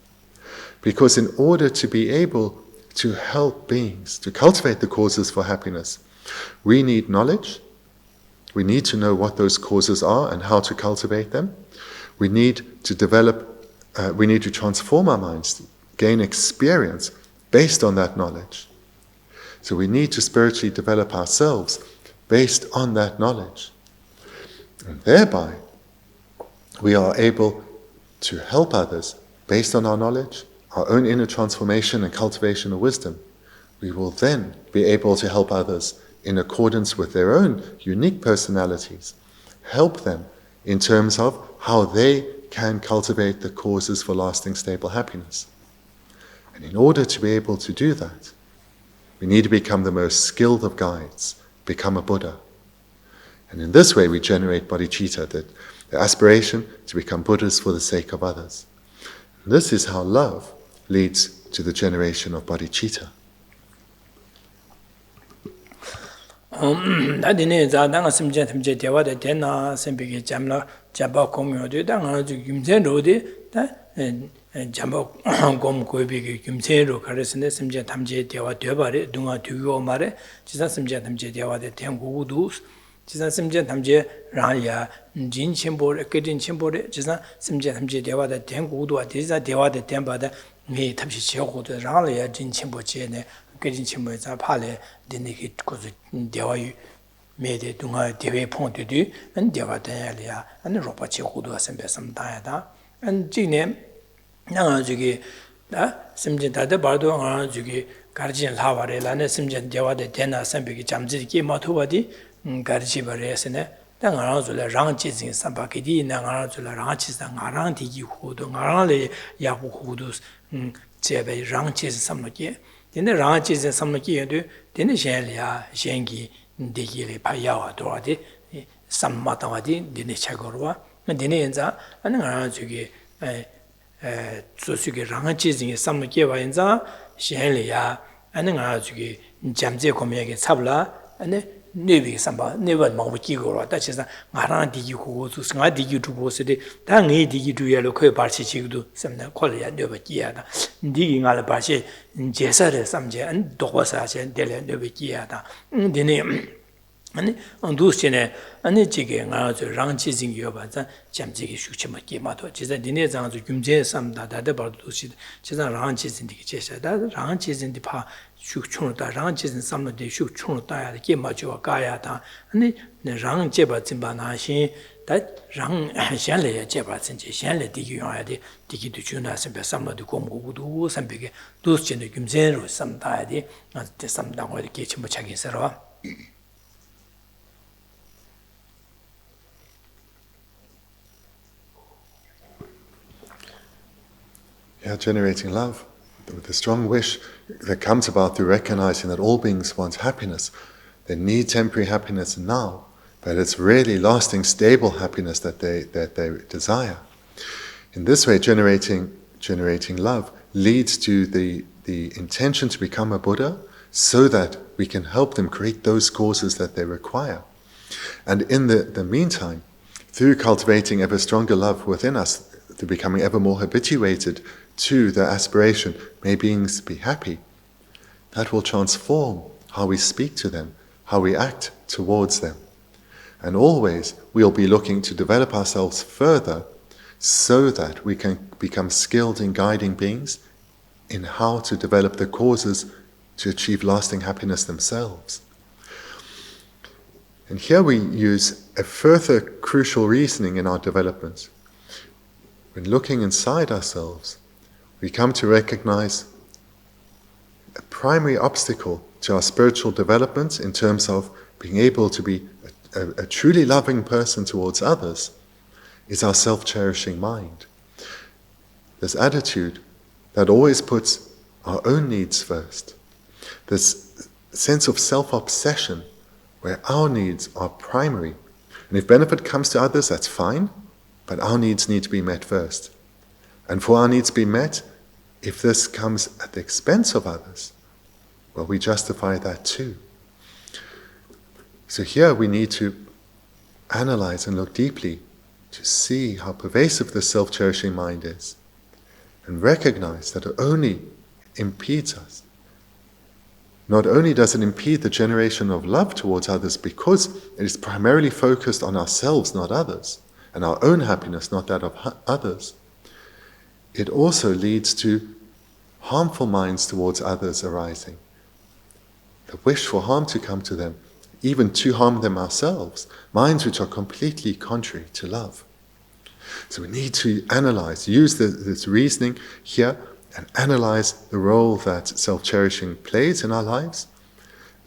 Speaker 2: Because in order to be able to help beings to cultivate the causes for happiness, we need knowledge. We need to know what those causes are and how to cultivate them. We need to transform our minds, to gain experience based on that knowledge. So we need to spiritually develop ourselves based on that knowledge. And thereby, we are able to help others based on our knowledge, our own inner transformation and cultivation of wisdom. We will then be able to help others in accordance with their own unique personalities, help them in terms of how they can cultivate the causes for lasting, stable happiness. And in order to be able to do that, we need to become the most skilled of guides, become a Buddha. And in this way we generate bodhicitta, the aspiration to become Buddhas for the sake of others. And this is how love leads to the generation of bodhicitta.
Speaker 1: Nadine za danga simje thamje dewa de dena sembege jamla jaba komyo de danga ju gymsen ro de da jamba gom gobi ge gymsen ro karesne simje thamje dewa debare dunga dugo mare jisa simje thamje dewa de tengu du jisa simje thamje raya jin chembo kedin chembo jisa simje thamje dewa de tengu du jisa dewa de temba da me tabshi chego de raya jin chembo che ne kedin chembo za phale diniki kozu dewa 메데 둥아 대외 폰트디 안 대화다야리아 안 로바치 고도 선배 삼다야다 안 지네 나 저기 나 심진 다들 봐도 아 저기 가르진 라와레라네 심진 대화데 대나 선배기 잠지기 마토바디 가르치 버레스네 당아라 줄라 랑치진 삼바기디 나가라 줄라 랑치상 나랑 디기 고도 나랑레 야고 고도 제베 랑치진 삼마게 근데 랑치진 삼마게도 되는 셴리아 셴기 데기레 파야와 도와디 삼마타와디 디네 차고르와 디네 엔자 아는 저기 소수게 랑치징에 삼마게와 엔자 셴리아 아는 저기 잠제 고미에게 잡라 아니 네비 삼바 네번 먹기고로 다치사 나랑 디기고 수가 디기도 보스데 당에 디기도야로 거의 발치지도 삼나 콜이야 네버기야다 디기가를 발치 제사를 삼제 안 도와사제 될래 네버기야다 디네 아니 언두스네 아니 지게 나저 랑치징이 여바자 잠지기 숙치마기 마도 제자 디네 장주 금제 삼다다데 바도시 제자 랑치징이 제사다 랑치징이 파 숙충다 랑치징 삼노데 숙충다야 게마죠 가야다 아니 랑제바 짐바나신 다랑 셴레야 제바 진제 셴레 디기요야데 디기도 주나서 삼노데 공고도 삼베게 두스진의 금제로 삼다야데 아 삼당을 이렇게 좀 차기서로
Speaker 2: Generating love, with the strong wish that comes about through recognizing that all beings want happiness. They need temporary happiness now, but it's really lasting, stable happiness that they desire. In this way, generating love leads to the intention to become a Buddha, so that we can help them create those causes that they require. And in the meantime, through cultivating ever stronger love within us, through becoming ever more habituated to the aspiration, may beings be happy, that will transform how we speak to them, how we act towards them. And always we'll be looking to develop ourselves further so that we can become skilled in guiding beings in how to develop the causes to achieve lasting happiness themselves. And here we use a further crucial reasoning in our development. When looking inside ourselves, we come to recognize a primary obstacle to our spiritual development in terms of being able to be a truly loving person towards others is our self-cherishing mind. This attitude that always puts our own needs first. This sense of self-obsession where our needs are primary. And if benefit comes to others, that's fine, but our needs need to be met first. And for our needs to be met, if this comes at the expense of others, well, we justify that too. So here we need to analyze and look deeply to see how pervasive this self-cherishing mind is, and recognize that it only impedes us. Not only does it impede the generation of love towards others because it is primarily focused on ourselves, not others, and our own happiness, not that of others, it also leads to harmful minds towards others arising. The wish for harm to come to them, even to harm them ourselves, minds which are completely contrary to love. So we need to analyze, use this reasoning here and analyze the role that self-cherishing plays in our lives,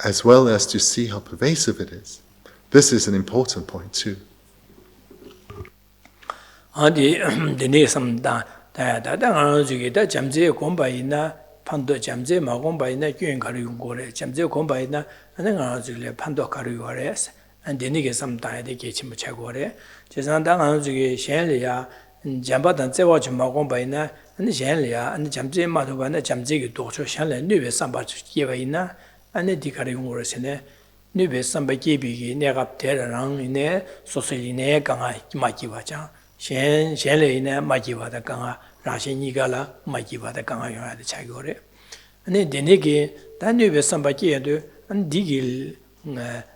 Speaker 2: as well as to see how pervasive it is. This is an important point too.
Speaker 1: 판도 잠제 마공바이나 교인 가르용 거래 잠제 공바이나 하는 거 저기 판도 가르용 거래 안데니게 삼다에게 개침을 차고래 제산당 안 저기 셴리야 잠바단 제와 좀 마공바이나 아니 셴리야 아니 잠제 마도바나 잠제기 도초 셴레 뉘베 삼바 예바이나 아니 디가르용 거래세네 뉘베 삼바 예비기 내가 대라랑 이네 소설이네 강아 마기와자 셴레이네 마기와다 강아 라신이가라 마기바다 강아요하다 차고래 아니 데네게 단유베 삼바기에도 안 디길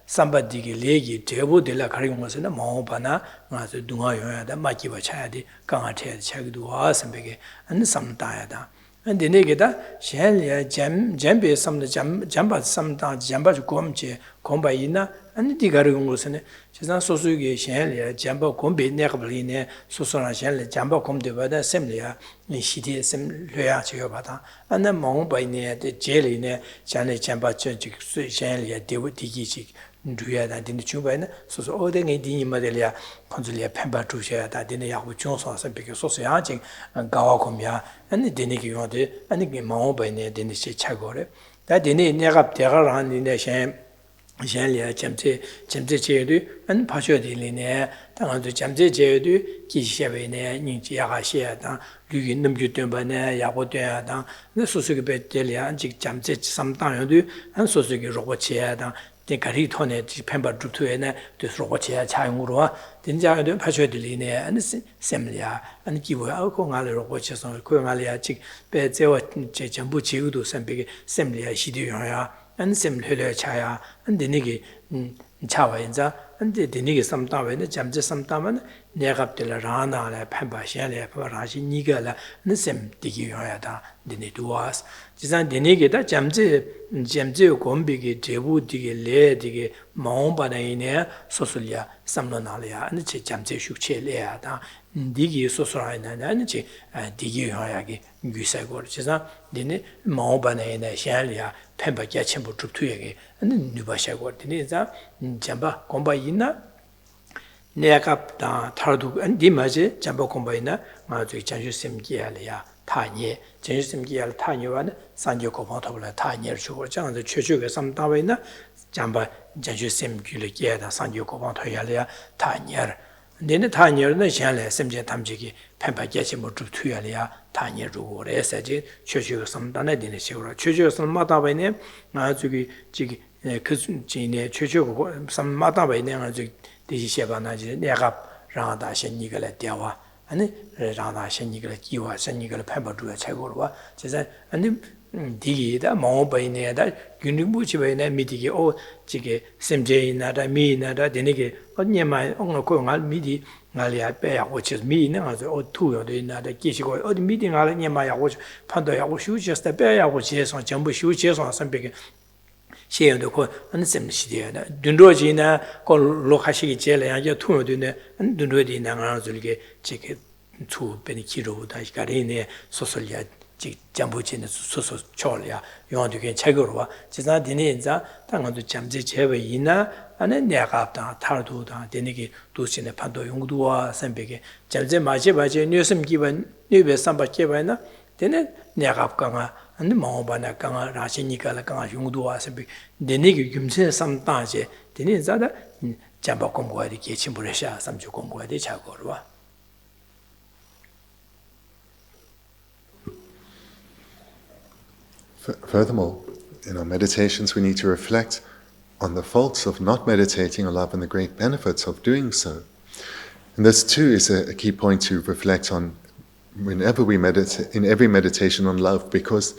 Speaker 1: 삼바디게 레기 대보들라 가리고 것은 마오바나 가서 둥아요하다 마기바 차야디 강아테 차기도 와 삼베게 안 삼다야다 안 데네게다 셴리아 잠베 삼다 잠바 삼다 잠바 고음제 공바이나 아니 디가르고 것은 제가 소수게 셴리아 잠바 공베 내가블리네 소소나 셴리 잠바 공데바다 셈리아 시디에 셈려야 지어바다 안나 몽바이네 제리네 잔네 잠바 쳔지 셴리아 데부디기지 누야다 딘디 주바이나 소소 어데게 디니마델이야 콘줄리아 펜바 주셔야다 디네 야고 중소서 비교 소소야징 가와콤야 아니 디니기 요데 아니 몽바이네 디니시 차고래 다 디네 내가 대가라한 디네 셴리아 잠제 제도 안 파셔딜리네 당한도 잠제 제도 기시베네 닝지야가시야다 류기 넘규된바네 야보되야다 네 소소게 베텔이야 안직 잠제 삼당여도 한 소소게 로봇이야다 대가리 톤에 펜바 주투에네 로봇이야 차용으로 된자도 파셔딜리네 안 셈리아 안 기부야 공알로 로봇에서 고용알이야 직 베제와 제 전부 지우도 선비게 셈리아 시디요야 안셈 흘려 차야 안데니게 차와인자 안데 데니게 삼다베네 잠제 삼다만 내갑들 라나라 판바시야레 파라시 니가라 안셈 디기요야다 데니도와스 지산 데니게다 잠제 곰비게 제부디게 레디게 마옴바나이네 소술야 삼노나리아 안체 잠제 슈체레야다 디기 소소라이나 안체 디기요야게 규사고 지산 데니 마옴바나이네 샤리아 펜바 개침부 줍투에게 누바샤고 되니자 잠바 공바이나 내가다 타르도 디마제 잠바 공바이나 마저 장주심기야리야 타니 장주심기야 타니와는 산조고 보터블라 타니를 주고 장도 최초가 삼다베나 잠바 장주심기리게다 산조고 보터야리야 타니를 내는 타니는 샹래 심제 탐지기 펜바 개침부 줍투야리야 타니 루고레서지 최초가 삼다네 되는 식으로 최초가 삼마다베네 마저기 지기 그 진에 최초고 삼마다베네 아주 디시셰바나지 내가 라다 신이걸 대와 아니 라다 신이걸 기와 신이걸 펜바주에 최고로와 제가 아니 디기다 모바이네다 균등부지베네 미디기 오 지게 심제이나다 미나다 되네게 언니만 엉고가 미디 날이야 빼야고 지 미는 아주 투요되나다 기시고 어디 미팅 알아 녀마야고 판도야고 휴지스다 빼야고 지에서 전부 휴지에서 선배게 시에도 그 안심 시대나 둔로지나 그 로카시기 제래야 저 투요되네 둔로디 나가는 줄게 지게 투 베니키로다 이가리네 소설이야 지 잠부지는 소소 초려야 용도게 책으로와 지사 디네자 당한도 잠제 제외이나 안에 내가다 타르도다 되네게 도시네 판도 용도와 선배게 잠제 마제바제 뉴스 기본 뉴베 삼바케바나 되네 내가가가 안데 마오바나 강아 라시니까라 강아 용도와 선배 되네게 김세 삼다제 되네자다 잠바 공부하기 개침부레샤 삼주 공부하기 자고로와
Speaker 2: Furthermore, in our meditations we need to reflect on the faults of not meditating on love and the great benefits of doing so. And this too is a key point to reflect on whenever we meditate, in every meditation on love, because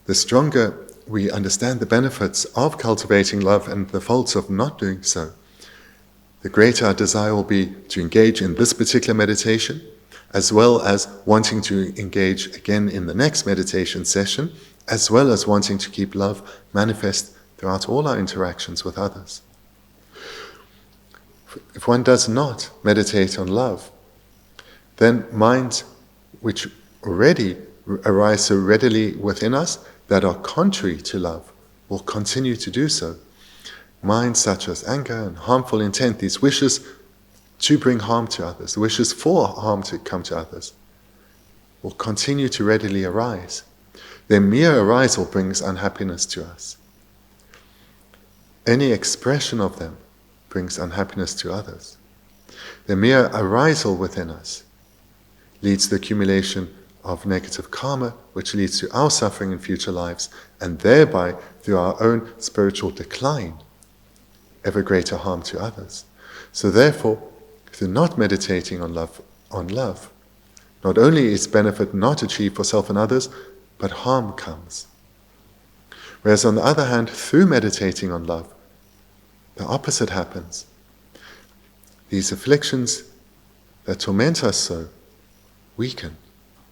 Speaker 2: the stronger we understand the benefits of cultivating love and the faults of not doing so, the greater our desire will be to engage in this particular meditation, as well as wanting to engage again in the next meditation session, as well as wanting to keep love manifest throughout all our interactions with others. If one does not meditate on love, then minds which already arise so readily within us that are contrary to love will continue to do so. Minds such as anger and harmful intent, these wishes to bring harm to others, the wishes for harm to come to others, will continue to readily arise. Their mere arisal brings unhappiness to us. Any expression of them brings unhappiness to others. The mere arisal within us leads to the accumulation of negative karma, which leads to our suffering in future lives, and thereby, through our own spiritual decline, ever greater harm to others. So therefore, through not meditating on love, not only is benefit not achieved for self and others, but harm comes. Whereas on the other hand, through meditating on love, the opposite happens. These afflictions that torment us so weaken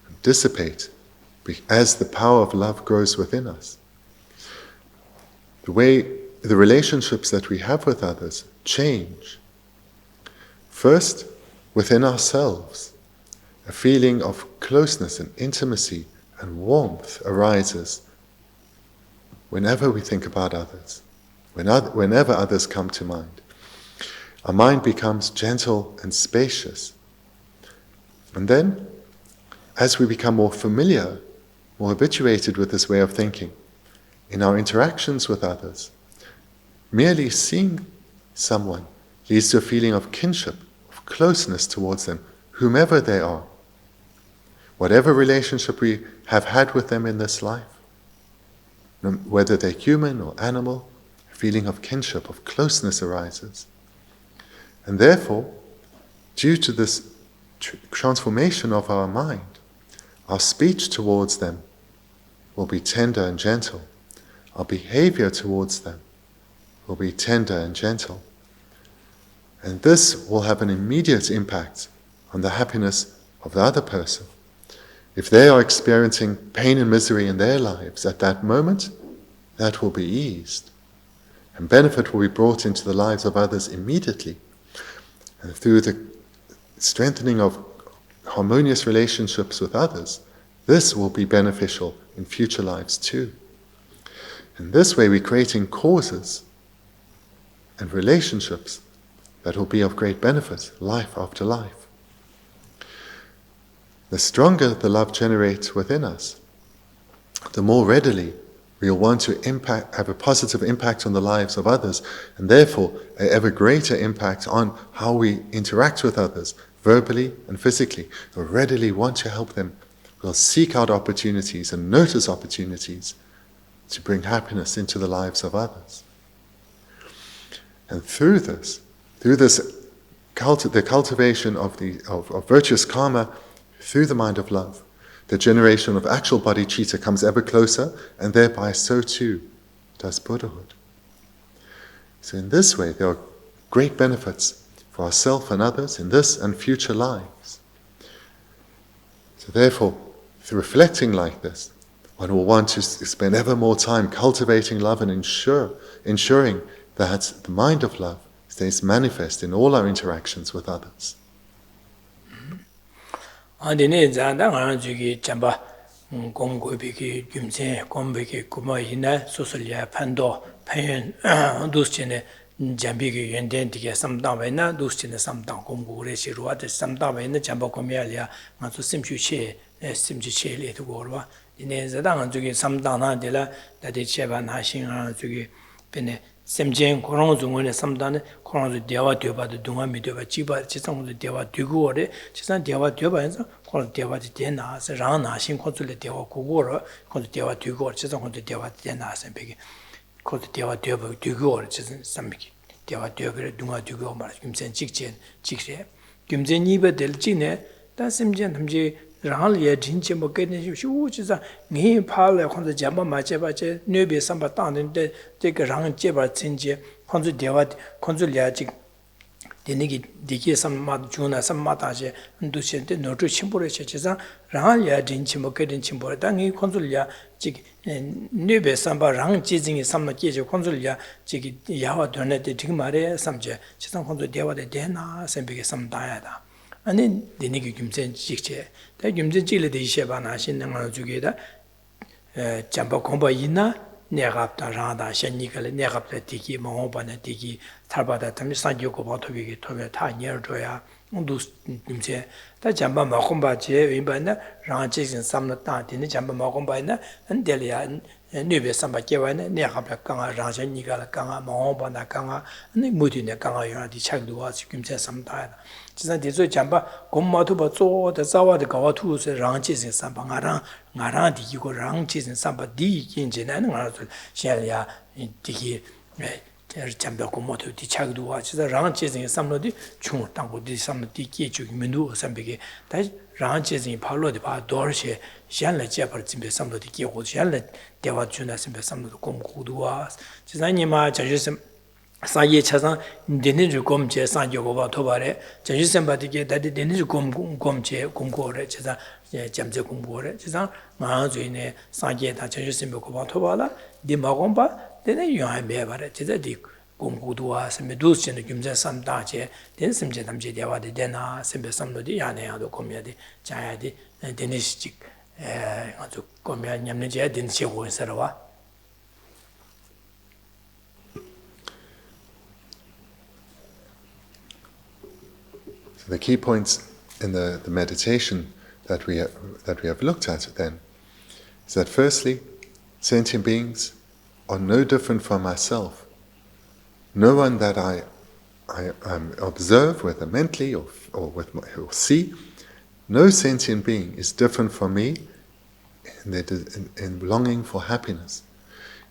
Speaker 2: and dissipate as the power of love grows within us. The relationships that we have with others change. First, within ourselves, a feeling of closeness and intimacy and warmth arises whenever we think about others, whenever others come to mind. Our mind becomes gentle and spacious. And then, as we become more familiar, more habituated with this way of thinking, in our interactions with others, merely seeing someone leads to a feeling of kinship, of closeness towards them, whomever they are. Whatever relationship we have had with them in this life, whether they're human or animal, a feeling of kinship, of closeness arises. And therefore, due to this transformation of our mind, our speech towards them will be tender and gentle. Our behavior towards them will be tender and gentle. And this will have an immediate impact on the happiness of the other person. If they are experiencing pain and misery in their lives at that moment, that will be eased. And benefit will be brought into the lives of others immediately. And through the strengthening of harmonious relationships with others, this will be beneficial in future lives too. In this way, we're creating causes and relationships that will be of great benefit, life after life. The stronger the love generates within us, the more readily we'll want to have a positive impact on the lives of others, and therefore an ever greater impact on how we interact with others, verbally and physically. We'll readily want to help them. We'll seek out opportunities and notice opportunities to bring happiness into the lives of others. And through the cultivation of virtuous karma, through the mind of love, the generation of actual bodhicitta comes ever closer, and thereby so too does Buddhahood. So in this way, there are great benefits for ourselves and others in this and future lives. So therefore, through reflecting like this, one will want to spend ever more time cultivating love and ensuring that the mind of love stays manifest in all our interactions with others.
Speaker 1: 안디네 잔다 저기 잠바 공고비기 김세 공비기 구마이나 소설야 판도 패연 두스치네 잠비기 연된디게 삼다베나 두스치네 삼당 공고레 시루아데 삼다베나 잠바 고미알이야 맞수 심주치 심주치레도 거와 이네 자당 저기 삼당나데라 다데 제반 하싱아 저기 베네 semjen korong zungone samdane korong dewa dyoba de dunga mi dyoba chiba chisang de dewa dyugo ore chisang dewa dyoba ensa korong dewa de dena se rang na shin khozule dewa kugo ro korong dewa dyugo ore chisang korong dewa dena se begi korong dewa dyoba dyugo ore chisang samiki dewa dyoba dunga dyugo mar kimsen chikchen chikre kimsen nibe del chine da semjen hamji rāng liya jīnchī mō kētni shū chī sā ngī pā lé khuṋ jāmbā mā chē bā chē nē bē sāmbā tāng tē tē kā rāng chē bā cīn chē khuṋ dewa khuṋ liya chī tēne kī dīkī sāmbā chūna sāmbā tā chē ndū chē tē nō chū chīmbō rē chē chē sā rāng liya jīnchī mō kētni chīmbō rē tā ngī khuṋ liya chī nē bē sāmbā rāng chē jīngi sāmbā kē chē khuṋ liya chī yāwa dōne tē tīk mā rē sāmbā chē chē sā khuṋ dewa tē dēnā sāmbā kē sāmbā tāyā tā 아니 데니기 김센 직체 다 김센 찔레 되시바 나신는 거 주게다 잠바 공부 있나 내가다 라다 셴니글 내가다 디기 뭐바네 디기 탈바다 담이 산교고 바토비기 토베 다 녀줘야 도 김세 다 잠바 마공바제 인바나 라제신 삼나 따디네 잠바 마공바이나 안델이야 네베 삼바케와네 내가다 강아 라제니가 강아 뭐바나 강아 네 무디네 강아 요라디 착도와 김세 삼다야 지난 대조 잠바 곰마도 버조다 자와데 가와투스 랑치신 삼바 나랑 디기고 랑치신 삼바 디 긴제나는 알아서 샤리아 디기 잠바 곰마도 디착도와 지자 랑치신 삼로디 중 땅고디 삼디 끼주기 민도 삼베게 다 랑치신 팔로디 바 도르시 샤르 제버 짐베 삼로디 끼고 샤르 대와 주나 삼베 삼로도 곰고도와 지자니마 자주심 사이에 차상 데니르 곰제 산교고바 토바레 전시선바디게 다디 데니르 곰제 공고레 제가 잠제 공고레 제가 마주이네 사이에다 전시선보고바 토바라 디마곰바 데네 요하메바레 제가 디 공고도와 세메두스는 김제 삼다제 덴심제 담제 대화데 데나 sembe 삼로디 야네야도 고미야디 자야디 데니시직 아주 고미야 냠네제 덴시고 있어라와
Speaker 2: The key points in the meditation that we have looked at then is that firstly, sentient beings are no different from myself. No one that I observe, whether mentally or see, no sentient being is different from me in longing for happiness,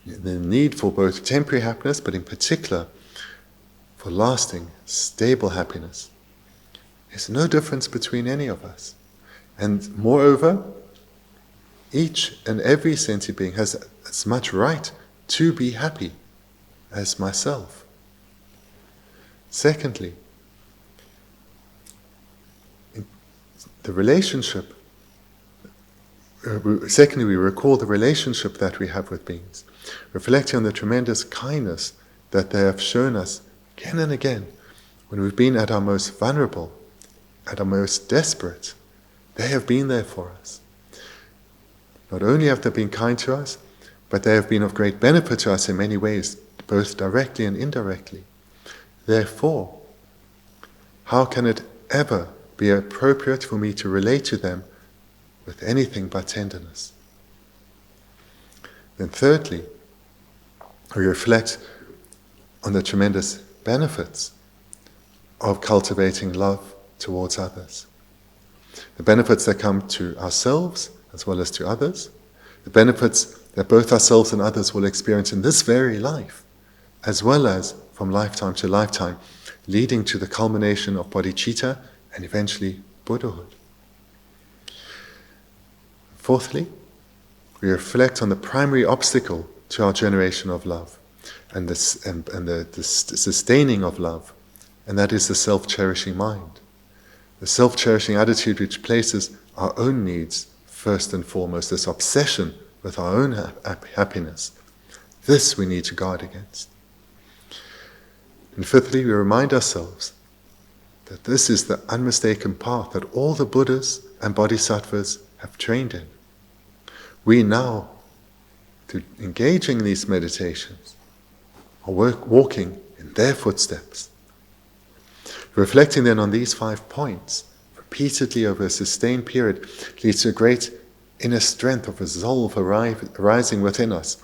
Speaker 2: the need for both temporary happiness, but in particular for lasting, stable happiness. There's no difference between any of us. And moreover, each and every sentient being has as much right to be happy as myself. Secondly, we recall the relationship that we have with beings, reflecting on the tremendous kindness that they have shown us again and again when we've been at our most vulnerable, at our most desperate. They have been there for us. Not only have they been kind to us, but they have been of great benefit to us in many ways, both directly and indirectly. Therefore, how can it ever be appropriate for me to relate to them with anything but tenderness? Then thirdly, we reflect on the tremendous benefits of cultivating love towards others. The benefits that come to ourselves as well as to others, the benefits that both ourselves and others will experience in this very life, as well as from lifetime to lifetime, leading to the culmination of bodhicitta and eventually Buddhahood. Fourthly, we reflect on the primary obstacle to our generation of love and the sustaining of love, and that is the self-cherishing mind. The self-cherishing attitude which places our own needs first and foremost, this obsession with our own happiness. This we need to guard against. And fifthly, we remind ourselves that this is the unmistaken path that all the Buddhas and Bodhisattvas have trained in. We now, through engaging in these meditations, are walking in their footsteps. Reflecting then on these 5 points, repeatedly over a sustained period, leads to a great inner strength of resolve arising within us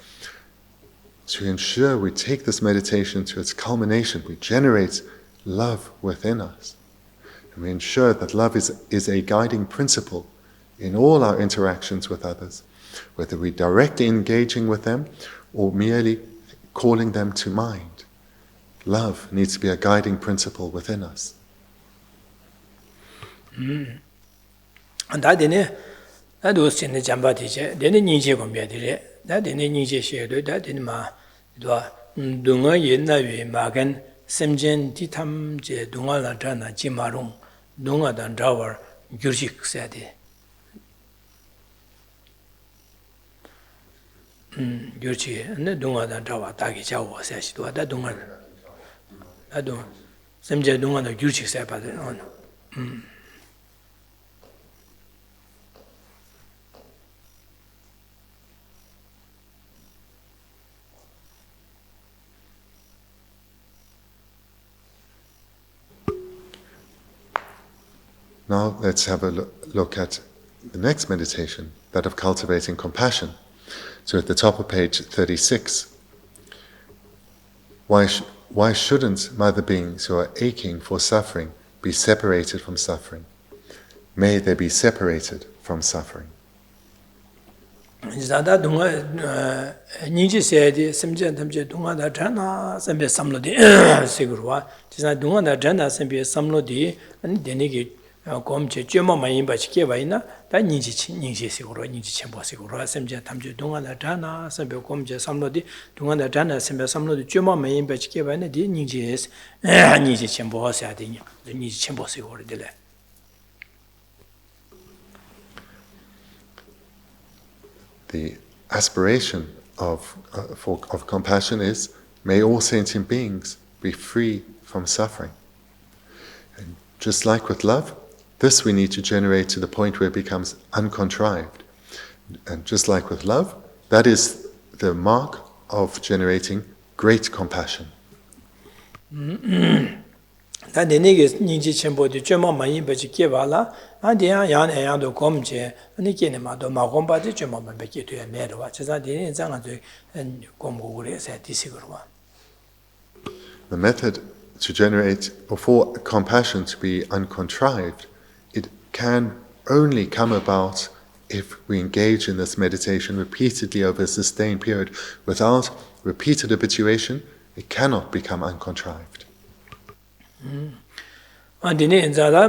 Speaker 2: to ensure we take this meditation to its culmination. We generate love within us. And we ensure that love is a guiding principle in all our interactions with others, whether we're directly engaging with them or merely calling them to mind. Love needs to be a guiding principle within us.
Speaker 1: And that was in the Jambati, then in Nije Combiadire, that in the Nije Shadow, that in Ma Dunga Yena Magan, Semjen Titam Je Dunga Lantana, Jimarung, Dunga Dan Drawer, Gurjik said. Gurji, and the Dunga Dan Drawa, Taki Jawa says to that Dunga. I don't. Semja Dunga the Gurjik said, but on.
Speaker 2: Now let's have a look at the next meditation, that of cultivating compassion. So at the top of page 36, why shouldn't mother beings who are aching for suffering be separated from suffering? May they be separated from suffering.
Speaker 1: Zada Dunga Niji said, Semjan Tamja Dunga da Jana, Sembe Samlodi, Sigurwa, Tina Dunga da Jana, Sembe Samlodi, and Denigi. Comche, Juma Maimba Chikevaina, that Niji Siguro, Niji Chembo Siguro, Semja Tamju Dunga Dana, Sembe Comche Samlodi, Dunga Dana, Sembe Samlodi, Juma Maimba Chikevaina, the Niji is Niji Chembo Sadin, the Niji Chembo Siguro delay.
Speaker 2: The aspiration of compassion is, may all sentient beings be free from suffering. And just like with love, this we need to generate to the point where it becomes uncontrived. And just like with love, that is the mark of generating great compassion.
Speaker 1: That the niggas Niji Chembo, the German Maimba Chikevala, and the Yan Ayando Comche, and the Kinema, the Magomba, the German Beki to a matter, which is at the Zanga and Combo said this one.
Speaker 2: The method to generate, or for compassion to be uncontrived, it can only come about if we engage in this meditation repeatedly over a sustained period. Without repeated habituation, it cannot become uncontrived.
Speaker 1: Andine Zala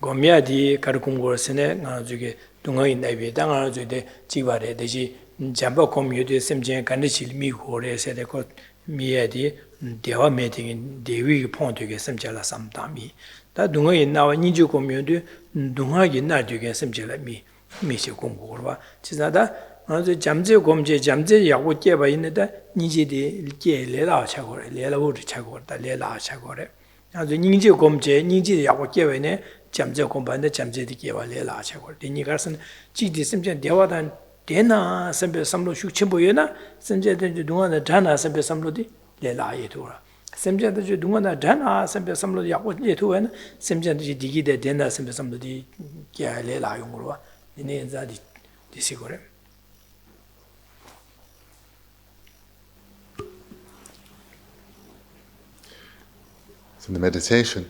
Speaker 1: Gomia di Karkungor Sene, Nazuke, Dunga in Navy, Danga de Chivare, the Jamba community, Semjan Kanichil, Mi Hore, said the court, Miadi, Dewa meeting in Dewi Pont to get some jala sometime. That Dunga in our Niju community, Dunga in that you get some jala me, Miss Kungurva. Chisada, the Jamze Gomje, Jamze, Yawoke in the Niji de Lela Chagore, Lela Wood Chagor, the Lela Chagore. Now the Niji Gomje, Niji Yawoke in it, Jamze combined the Jamze de Keva Lela Chagor. The Nigarson, Chi de Simjan Dewa than dena sembe samlo shuk chimbo yena semje de dunga da dana sembe samlo di le la ye to ra semje de dunga da dana sembe samlo ya ko ye to wen semje de digi de dena sembe samlo di kya le la yong ro ni za di sigore.
Speaker 2: So in the meditation,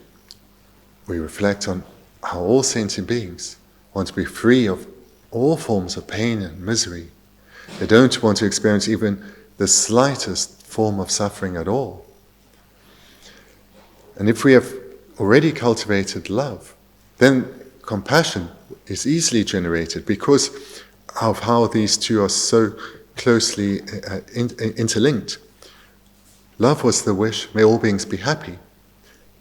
Speaker 2: we reflect on how all sentient beings want to be free of all forms of pain and misery. They don't want to experience even the slightest form of suffering at all. And if we have already cultivated love, then compassion is easily generated because of how these two are so closely interlinked. Love was the wish, may all beings be happy.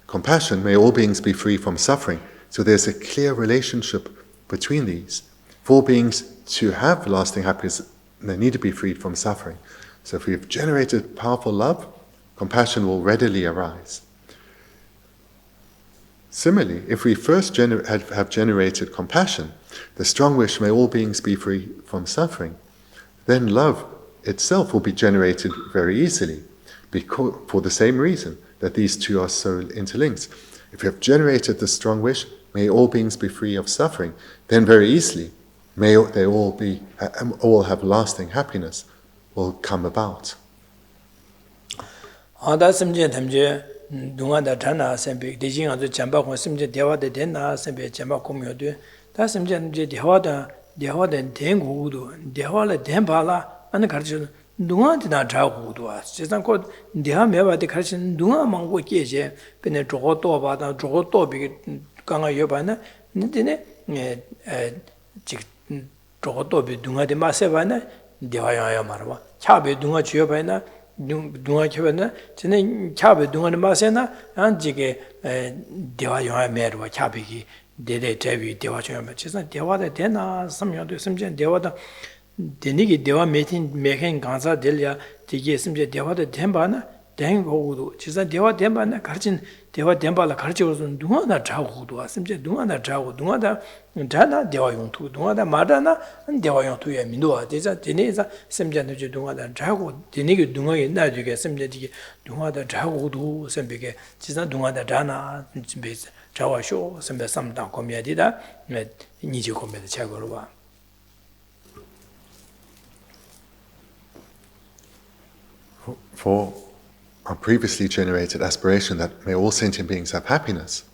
Speaker 2: Compassion, may all beings be free from suffering. So there's a clear relationship between these. For beings to have lasting happiness, they need to be freed from suffering. So if we've generated powerful love, compassion will readily arise. Similarly, if we first have generated compassion, the strong wish, may all beings be free from suffering, then love itself will be generated very easily, because, for the same reason that these two are so interlinked. If we have generated the strong wish, may all beings be free of suffering, then very easily, may they all have lasting happiness will come about.
Speaker 1: Dunga da dhana sembe dejing azu chamba ko simje dewa de dena sembe chamba komyo de da simje je dewa da dengu du dewa la denba la an karju dunga de na dra gu du a sesan ko dewa meba de karju dunga mango keje bene zhuo do ba da zhuo do bi ganga yo ba na ni de ne ji zhuo do bi dunga de ma se ba na dewa ya ma ba cha be dunga chiyo ba na dunga chebena chene chabe dunga ne masena an jige dewa yo merwa chabe gi dede tebi dewa cho me chesa dewa de dena samyo de simje dewa da denigi dewa metin meken ganza delya dige simje dewa de demba na dengo도 chesa dewa demba na karchin dewa demba la karchigo dunga da chago도 simje dunga da chago dunga da dana dewa yongtu dunga da madana dewa yongtu ya mindoa deja deneza simje de dunga da chago denigi dunga ye na dige simje dige dunga da chago도 simbe chesa dunga da dana simbe chawa sho simbe samda komya dida niji komya de chagoro ba.
Speaker 2: For our previously generated aspiration that may all sentient beings have happiness,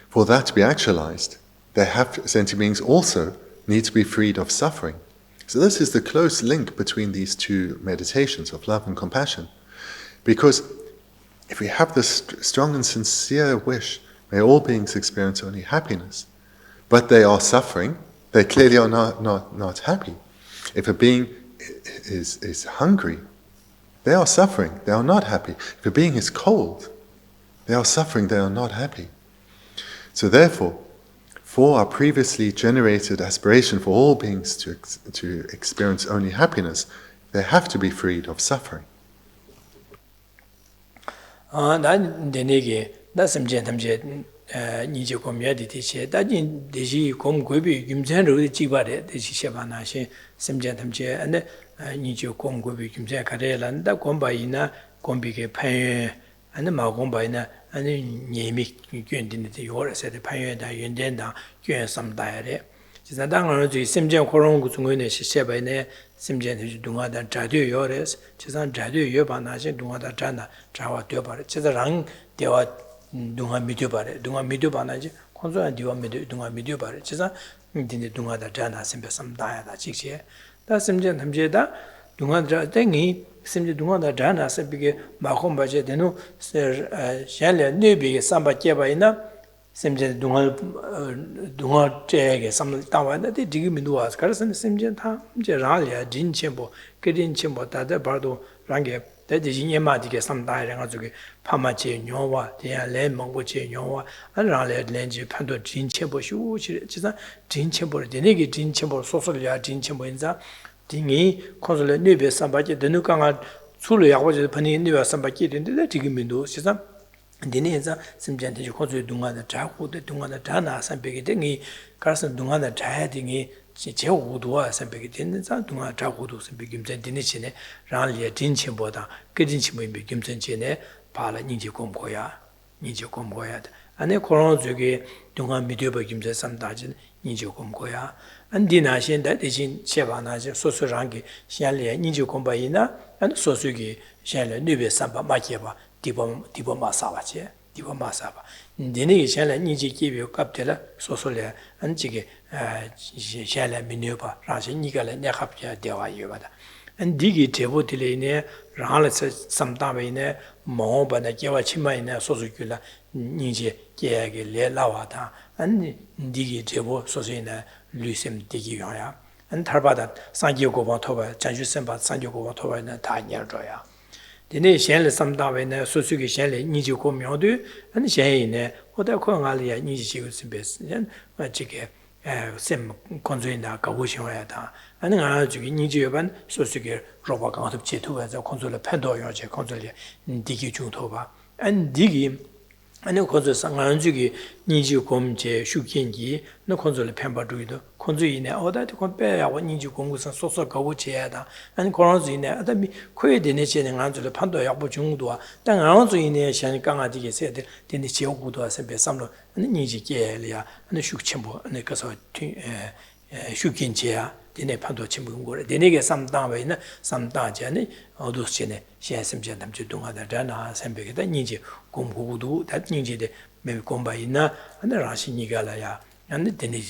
Speaker 2: for that to be actualized, sentient beings also need to be freed of suffering. So this is the close link between these two meditations of love and compassion. Because if we have this strong and sincere wish, may all beings experience only happiness, but they are suffering, they clearly are not happy. If a being is hungry, they are suffering, they are not happy. If a being is cold, they are suffering, they are not happy. So therefore, for our previously generated aspiration for all beings to experience only happiness, they have to be freed of suffering.
Speaker 1: Nije komya di tiche da jin deji kom gobi gyumzen ro ji ba de deji sheba na she semjen tamje ane nije kom gobi gyumzen kare lan da komba ina kombi ke phan ane ma komba ina ane nyemi gyön din de yor se de phan da yön den da gyön sam da re jisan da ngaro ji semjen korong gu zung ne she sheba ne semjen de dunga da ja de yor es jisan ja de yo ba na she dunga da ja na ja wa de ba re jisan rang de wa dunga midio bare dunga midio banaji konsoya diwa midio dunga midio bare chisa dinde dunga da dana simbe samdaya da chikche da simje thamje da dunga da tengi simje dunga da dana sebige makhom baje denu ser shanle nebi samba keba ina simje dunga tege sam tawa da digi mindu as karsan simje tha je ralya din chembo kedin chembo da da bardo range 대지 인예마디게 삼다이랑 저기 파마체 녀와 대야래 먹고체 녀와 안라래 렌지 판도 진체보슈 지사 진체보를 되네게 진체보 소소리야 진체보인자 딩이 콘솔레 네베 삼바제 드누강아 술을 약보제 판이 네베 삼바제 된데 지금인도 지사 디네자 심전데 콘솔 동안에 자고데 동안에 다나 삼베게 딩이 가서 동안에 자야 딩이 제 우도와 선배기 되는 자동아 자고도 선배 김전 되는지네 랑리에 진친보다 그진친의 김전지네 바라 닌지 공고야 닌지 공고야 안에 그런 저기 동안 미디어 김전 삼다진 닌지 공고야 안디나 현대 대신 제반하지 소소랑기 현리에 닌지 공부이나 안 소소기 현리 뇌베 삼바 마케바 디보 마사바지 디보 마사바 데네 현리 닌지 기비 갑텔라 소소래 안지게 현리 미뉴바 라시 니가래 내갑야 되와요바다 안 디기 제보들이네 랑라서 삼다베네 모바나 개와 치마이네 소소규라 닌지 개야게 레라와다 안 디기 제보 소소이네 루셈 디기요야 안 탈바다 상기고바 토바 잔주선바 상기고바 토바는 다 녀줘야 데네 현리 삼다베네 소소기 현리 닌지 고명도 안 현이네 오다 코앙알이야 닌지 지고 스베스 지게 셈 콘조이나 가고시와야다 아니 아주기 니지여반 소수게 로바 강습 제투에서 콘솔을 팬도요제 콘솔이 디기 중토바 안 디기 아니 콘솔 상안주기 니지 공제 슈kiến 기 너 콘솔을 팬바두이도 콘조이네 어다티 콘페야고 니지 공구선 소소 가고제야다 아니 코론즈이네 아다미 코에데네 제는 안주를 판도야부 중도와 땅 안주이네 샤니 강아디게 세데 데네 지오구도와 세베 삼로 니지 게리아 아니 슈크침보 아니 가서 슈kiến 제야 데네 판도 침부고래 데네게 삼당베는 삼당제네 어두스제네 시에심제 남주 동하다 다나 셈베게다 니지 공부도 다 니지데 매 공바이나 아니 라시니가라야 아니 데네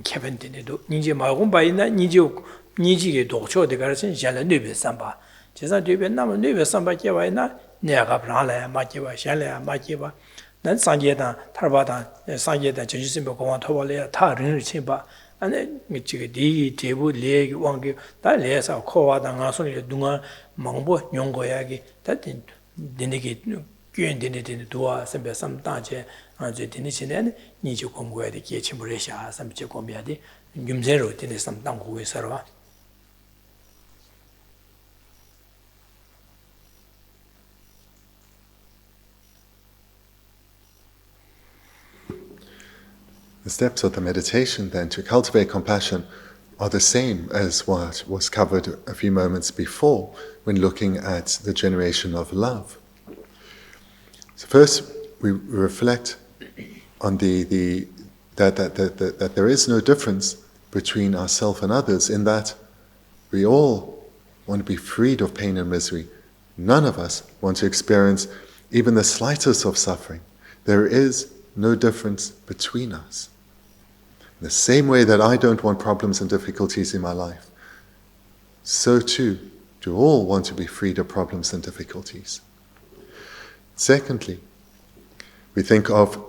Speaker 1: 캐벤데네도 니지 마공바이나 니지게 도초데 가르신 샬라 뇌베 삼바 제사 뇌베 나면 뇌베 삼바 개와이나 내가 브라라 마케와 샬라 마케와 난 상계다 탈바다 상계다 전주심be 공원 토발레 타르는 친바 아니 미치게 디 제부 레기 왕게 다 레서 코와다 가서니 누가 망보 용고야기 다 데네게 괜데네데 도와 선배 삼다제 아주 데네시네 니지 공부해야 돼 계침부레샤 삼제 공부해야 돼 김제로 데네 삼당 고에서와
Speaker 2: The steps of the meditation then to cultivate compassion are the same as what was covered a few moments before when looking at the generation of love. So first we reflect on that there is no difference between ourselves and others in that we all want to be freed of pain and misery. None of us want to experience even the slightest of suffering. There is no difference between us. In the same way that I don't want problems and difficulties in my life, so too do all want to be freed of problems and difficulties. Secondly, we think of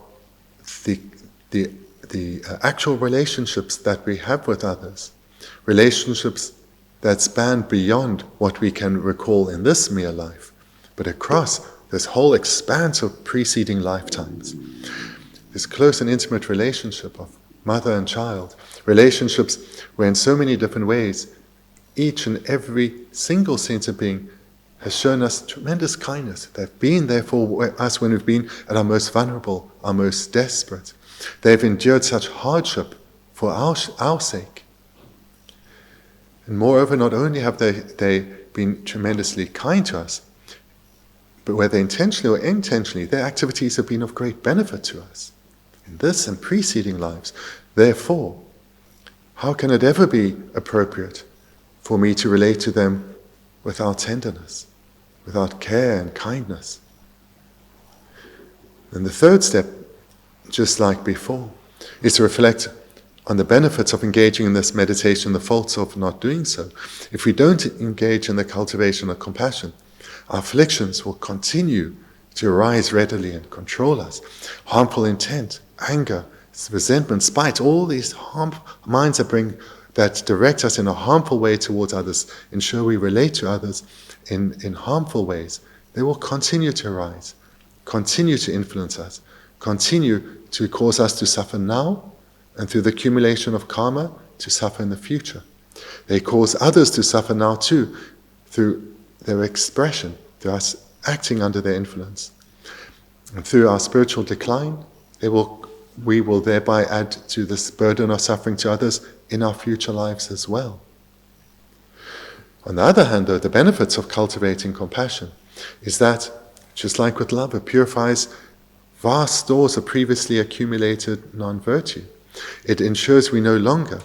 Speaker 2: the actual relationships that we have with others, relationships that span beyond what we can recall in this mere life, but across this whole expanse of preceding lifetimes. This close and intimate relationship of mother and child, relationships where in so many different ways each and every single sentient being has shown us tremendous kindness. They've been there for us when we've been at our most vulnerable, our most desperate. They've endured such hardship for our sake. And moreover, not only have they been tremendously kind to us, but whether intentionally or unintentionally, their activities have been of great benefit to us in this and preceding lives. Therefore, how can it ever be appropriate for me to relate to them without tenderness, without care and kindness? And the third step, just like before, is to reflect on the benefits of engaging in this meditation, the faults of not doing so. If we don't engage in the cultivation of compassion, our afflictions will continue to arise readily and control us. Harmful intent, anger, resentment, spite, all these minds that direct us in a harmful way towards others, ensure we relate to others in harmful ways. They will continue to arise, continue to influence us, continue to cause us to suffer now, and through the accumulation of karma, to suffer in the future. They cause others to suffer now too, through their expression, through us acting under their influence. And through our spiritual decline, we will thereby add to this burden of suffering to others in our future lives as well. On the other hand, though, the benefits of cultivating compassion is that, just like with love, it purifies vast stores of previously accumulated non-virtue. It ensures we no longer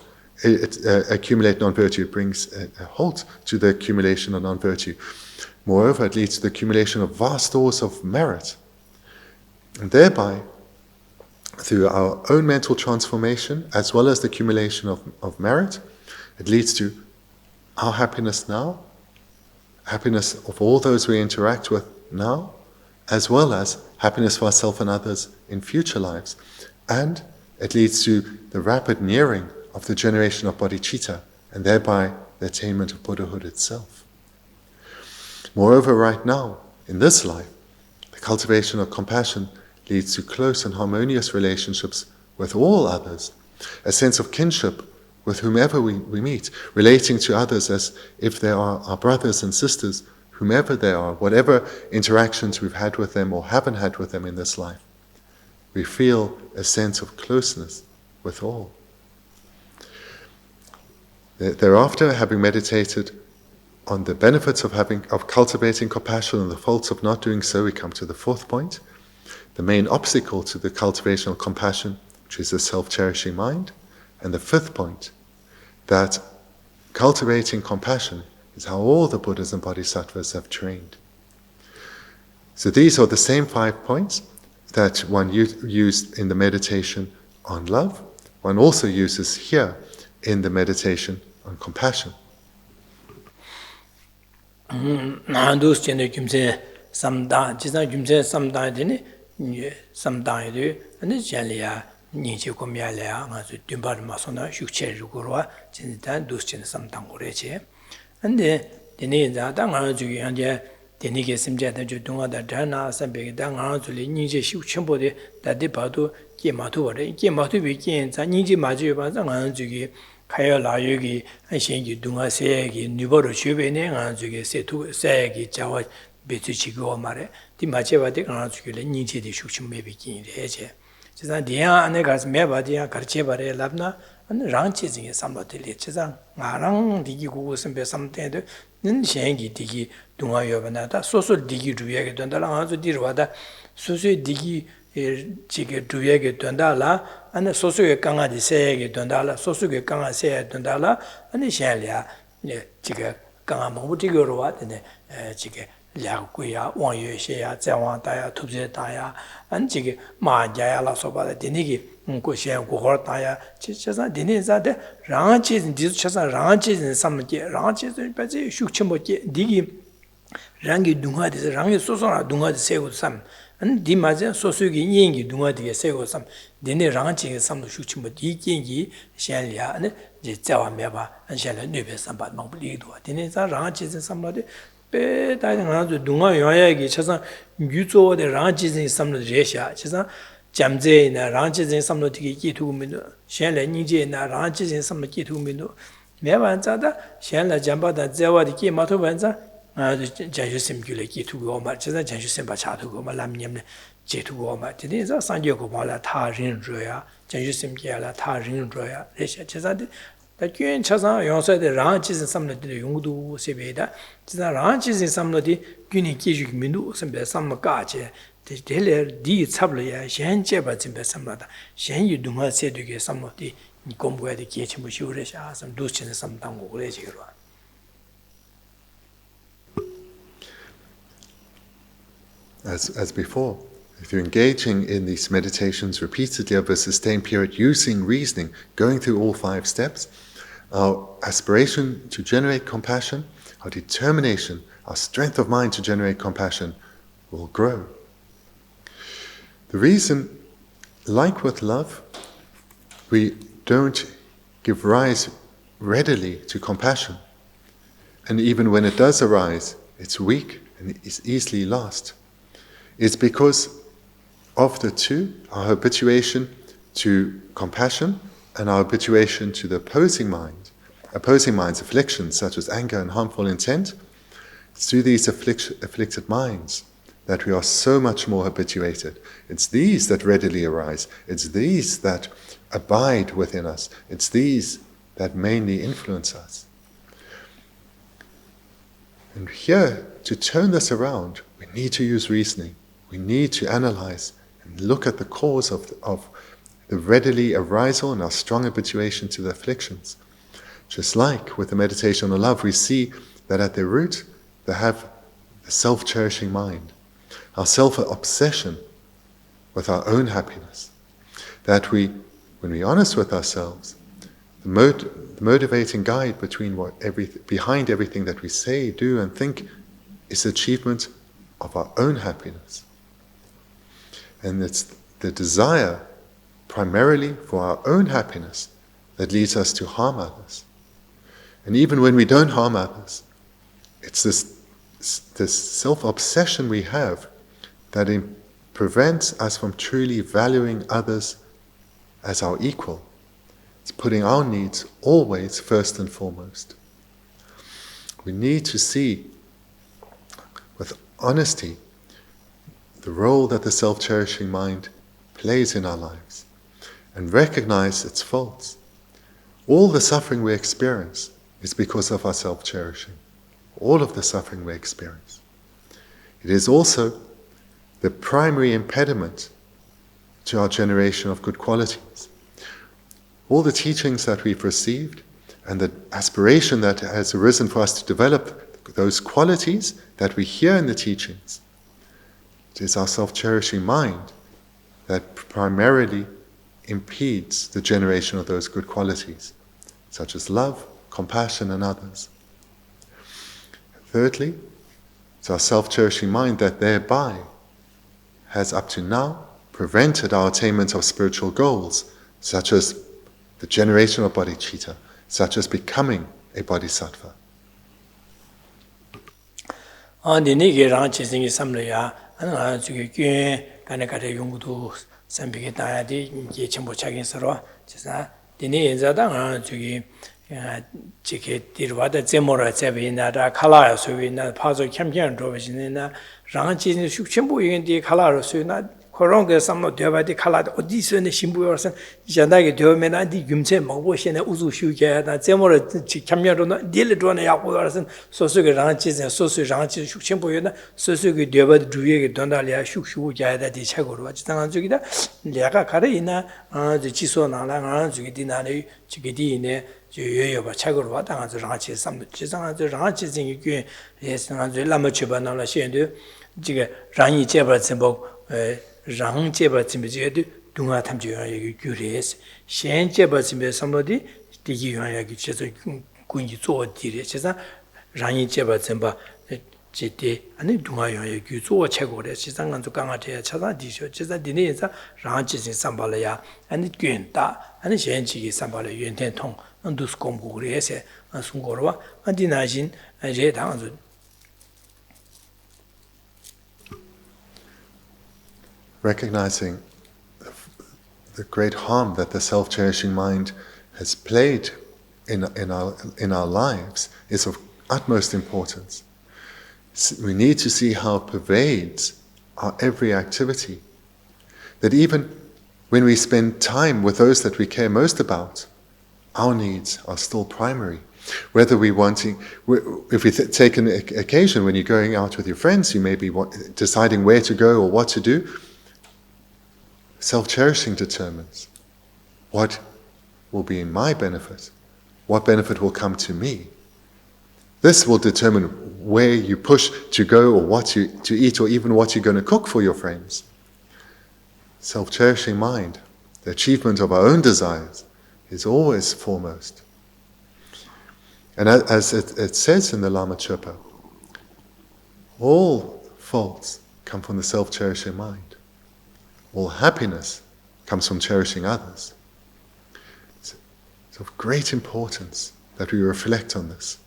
Speaker 2: accumulate non-virtue. It brings a halt to the accumulation of non-virtue. Moreover, it leads to the accumulation of vast stores of merit. And thereby, through our own mental transformation, as well as the accumulation of merit, it leads to our happiness now, happiness of all those we interact with now, as well as happiness for ourselves and others in future lives. And it leads to the rapid nearing of the generation of bodhicitta, and thereby the attainment of Buddhahood itself. Moreover, right now, in this life, the cultivation of compassion leads to close and harmonious relationships with all others, a sense of kinship with whomever we meet, relating to others as if they are our brothers and sisters, whomever they are, whatever interactions we've had with them or haven't had with them in this life. We feel a sense of closeness with all. Thereafter, having meditated on the benefits of cultivating compassion and the faults of not doing so, we come to the fourth point, the main obstacle to the cultivation of compassion, which is a self-cherishing mind. And the fifth point, that cultivating compassion is how all the Buddhas and Bodhisattvas have trained. So these are the same 5 points that one used in the meditation on love. One also uses here in the meditation on compassion.
Speaker 1: 니지 고미알래야 아주 뒷바를 마서나 육체르고와 진짜 두스진 삼당고래지 근데 되네 자당 주기 현재 되니게 심제된 주 동화다 다나 선배가 당 주리 니지 육체보데 다디 봐도 게마도래 게마도 비긴 자 니지 맞이요 반상 주기 가야라 여기 한신기 동화세기 니버로 주변에 주기 세투 세기 자와 비치치고 말에 디 맞이바데 주기를 니지디 육체매비긴 이래제 지상 디야 안에 가서 매바디야 가르쳐 버려 랍나 랑치징에 삼로들이 지상 나랑 디기 고고선 배 삼때도 는 시행기 디기 동아여바나다 소소 디기 주야게 된다라 아주 디르와다 소소 디기 지게 주야게 된다라 안에 소소에 강아지 세게 된다라 소소에 강아 세야 된다라 안에 샤리아 네 지게 강아 뭐디거로 와네 지게 两贵呀、望月些呀、再往大呀、特别大呀，俺这个马家呀、老说把的，那个过先过好大呀，这上那啥的，让这人就是上让这人什么的，让这人把这修全部的，那个让给动画的，让给说了动画的谁个什么，俺地嘛这说说给演给动画的谁个什么，那让这个什么修全部的建议先俩呢，就再往面吧，俺现在那边上班忙不离多，那啥让这人什么的。 배 다양한 동화 영화에게 쳐서 유조의 랑지진 삼로 제샤 쳐서 잠제나 랑지진 삼로 되게 기투면도 현래 니제나 랑지진 삼로 기투면도 매번 자다 현래 잠바다 제와디 기마토 반자 자주심규래 기투고 말 쳐서 자주심 바차도고 말 남님네 제투고 말 되네서 상교고 말라 다른줘야 자주심기야라 다른줘야 레샤 쳐서데 다균 차상 용서의 랑지진 삼로들 용도 세베다 진짜 랑지진 삼로디 균이 기죽 민도 선배 삼마까지 대래 디 잡려야 현재바 진배 삼마다 현유 동화 세두게 삼로디 니 공부해야 돼 기침 무시오래샤 삼 두치는 삼당고 그래지로
Speaker 2: As before, if you're engaging in these meditations repeatedly over a sustained period, using reasoning, going through all 5 steps, our aspiration to generate compassion, our determination, our strength of mind to generate compassion will grow. The reason, like with love, we don't give rise readily to compassion, and even when it does arise, it's weak and it's easily lost, is because of the two, our habituation to compassion and our habituation to the opposing mind's afflictions such as anger and harmful intent. It's through these afflicted minds that we are so much more habituated. It's these that readily arise. It's these that abide within us. It's these that mainly influence us. And here, to turn this around, we need to use reasoning. We need to analyze and look at the cause of the readily arisal and our strong habituation to the afflictions. Just like with the meditation on love, we see that at their root, they have the self-cherishing mind, our self-obsession with our own happiness. That when we're honest with ourselves, the motivating guide behind everything that we say, do, and think is the achievement of our own happiness. And it's the desire primarily for our own happiness that leads us to harm others. And even when we don't harm others, it's this self-obsession we have that prevents us from truly valuing others as our equal. It's putting our needs always first and foremost. We need to see with honesty the role that the self-cherishing mind plays in our lives and recognize its faults. All the suffering we experience is because of our self-cherishing. All of the suffering we experience. It is also the primary impediment to our generation of good qualities. All the teachings that we've received and the aspiration that has arisen for us to develop those qualities that we hear in the teachings, it is our self-cherishing mind that primarily impedes the generation of those good qualities, such as love, compassion, and others. Thirdly, it's our self-cherishing mind that thereby has up to now prevented our attainment of spiritual goals, such as the generation of bodhicitta, such as becoming a bodhisattva.
Speaker 1: Tirvada Zemora Zabina, Kala, Suvina, Pazo Campion, Rovina, Ranchi, Shukchimbu, the Kala, Suna, Koronga, some of the Kala, Odis and the Shimbu, Janagi, Domina, the Gumse, Mawash, and Uzushuka, Zemora, Campion, Diladrona Yakuars, Sosuga Ranchis, and Sosu Ranchi, Shukchimbu, Sosuga, Deva, Druya, Dondalia, Shukshuka, that is Chagor, Tanzugida, Liaka Karina, the Chisona, Zugidina, Chigidine. Yoba Chagurwa, Tangas Ranchi, some Chisanga Ranchis in you, yes, Lama Chibana, Shendu, Jiga Rani Jebra Simbo, Rang Jebra Simbi, Dunga Tamju, curious, Shen Jebra Simbi, somebody, the Yuan Gunji, Chesa, Rani Jebra Simba, Jete, and then Dunga Yuzu, Chagor, Chisanga to Gamate, Chasa Disho, Chesa Dineza, Ranchis in Sambalaya, and the Gunda, and the Shenchi Sambala Yuen Tong. And do Scomburese and Sungorwa and Dinajin and Jetan.
Speaker 2: Recognizing the great harm that the self-cherishing mind has played in our lives is of utmost importance. We need to see how it pervades our every activity. That even when we spend time with those that we care most about, our needs are still primary. Whether if we take an occasion when you're going out with your friends, you may be deciding where to go or what to do. Self-cherishing determines what will be in my benefit, what benefit will come to me. This will determine where you push to go or what to eat or even what you're going to cook for your friends. Self-cherishing mind, the achievement of our own desires, is always foremost. And as it says in the Lama Chöpa, all faults come from the self-cherishing mind. All happiness comes from cherishing others. It's of great importance that we reflect on this.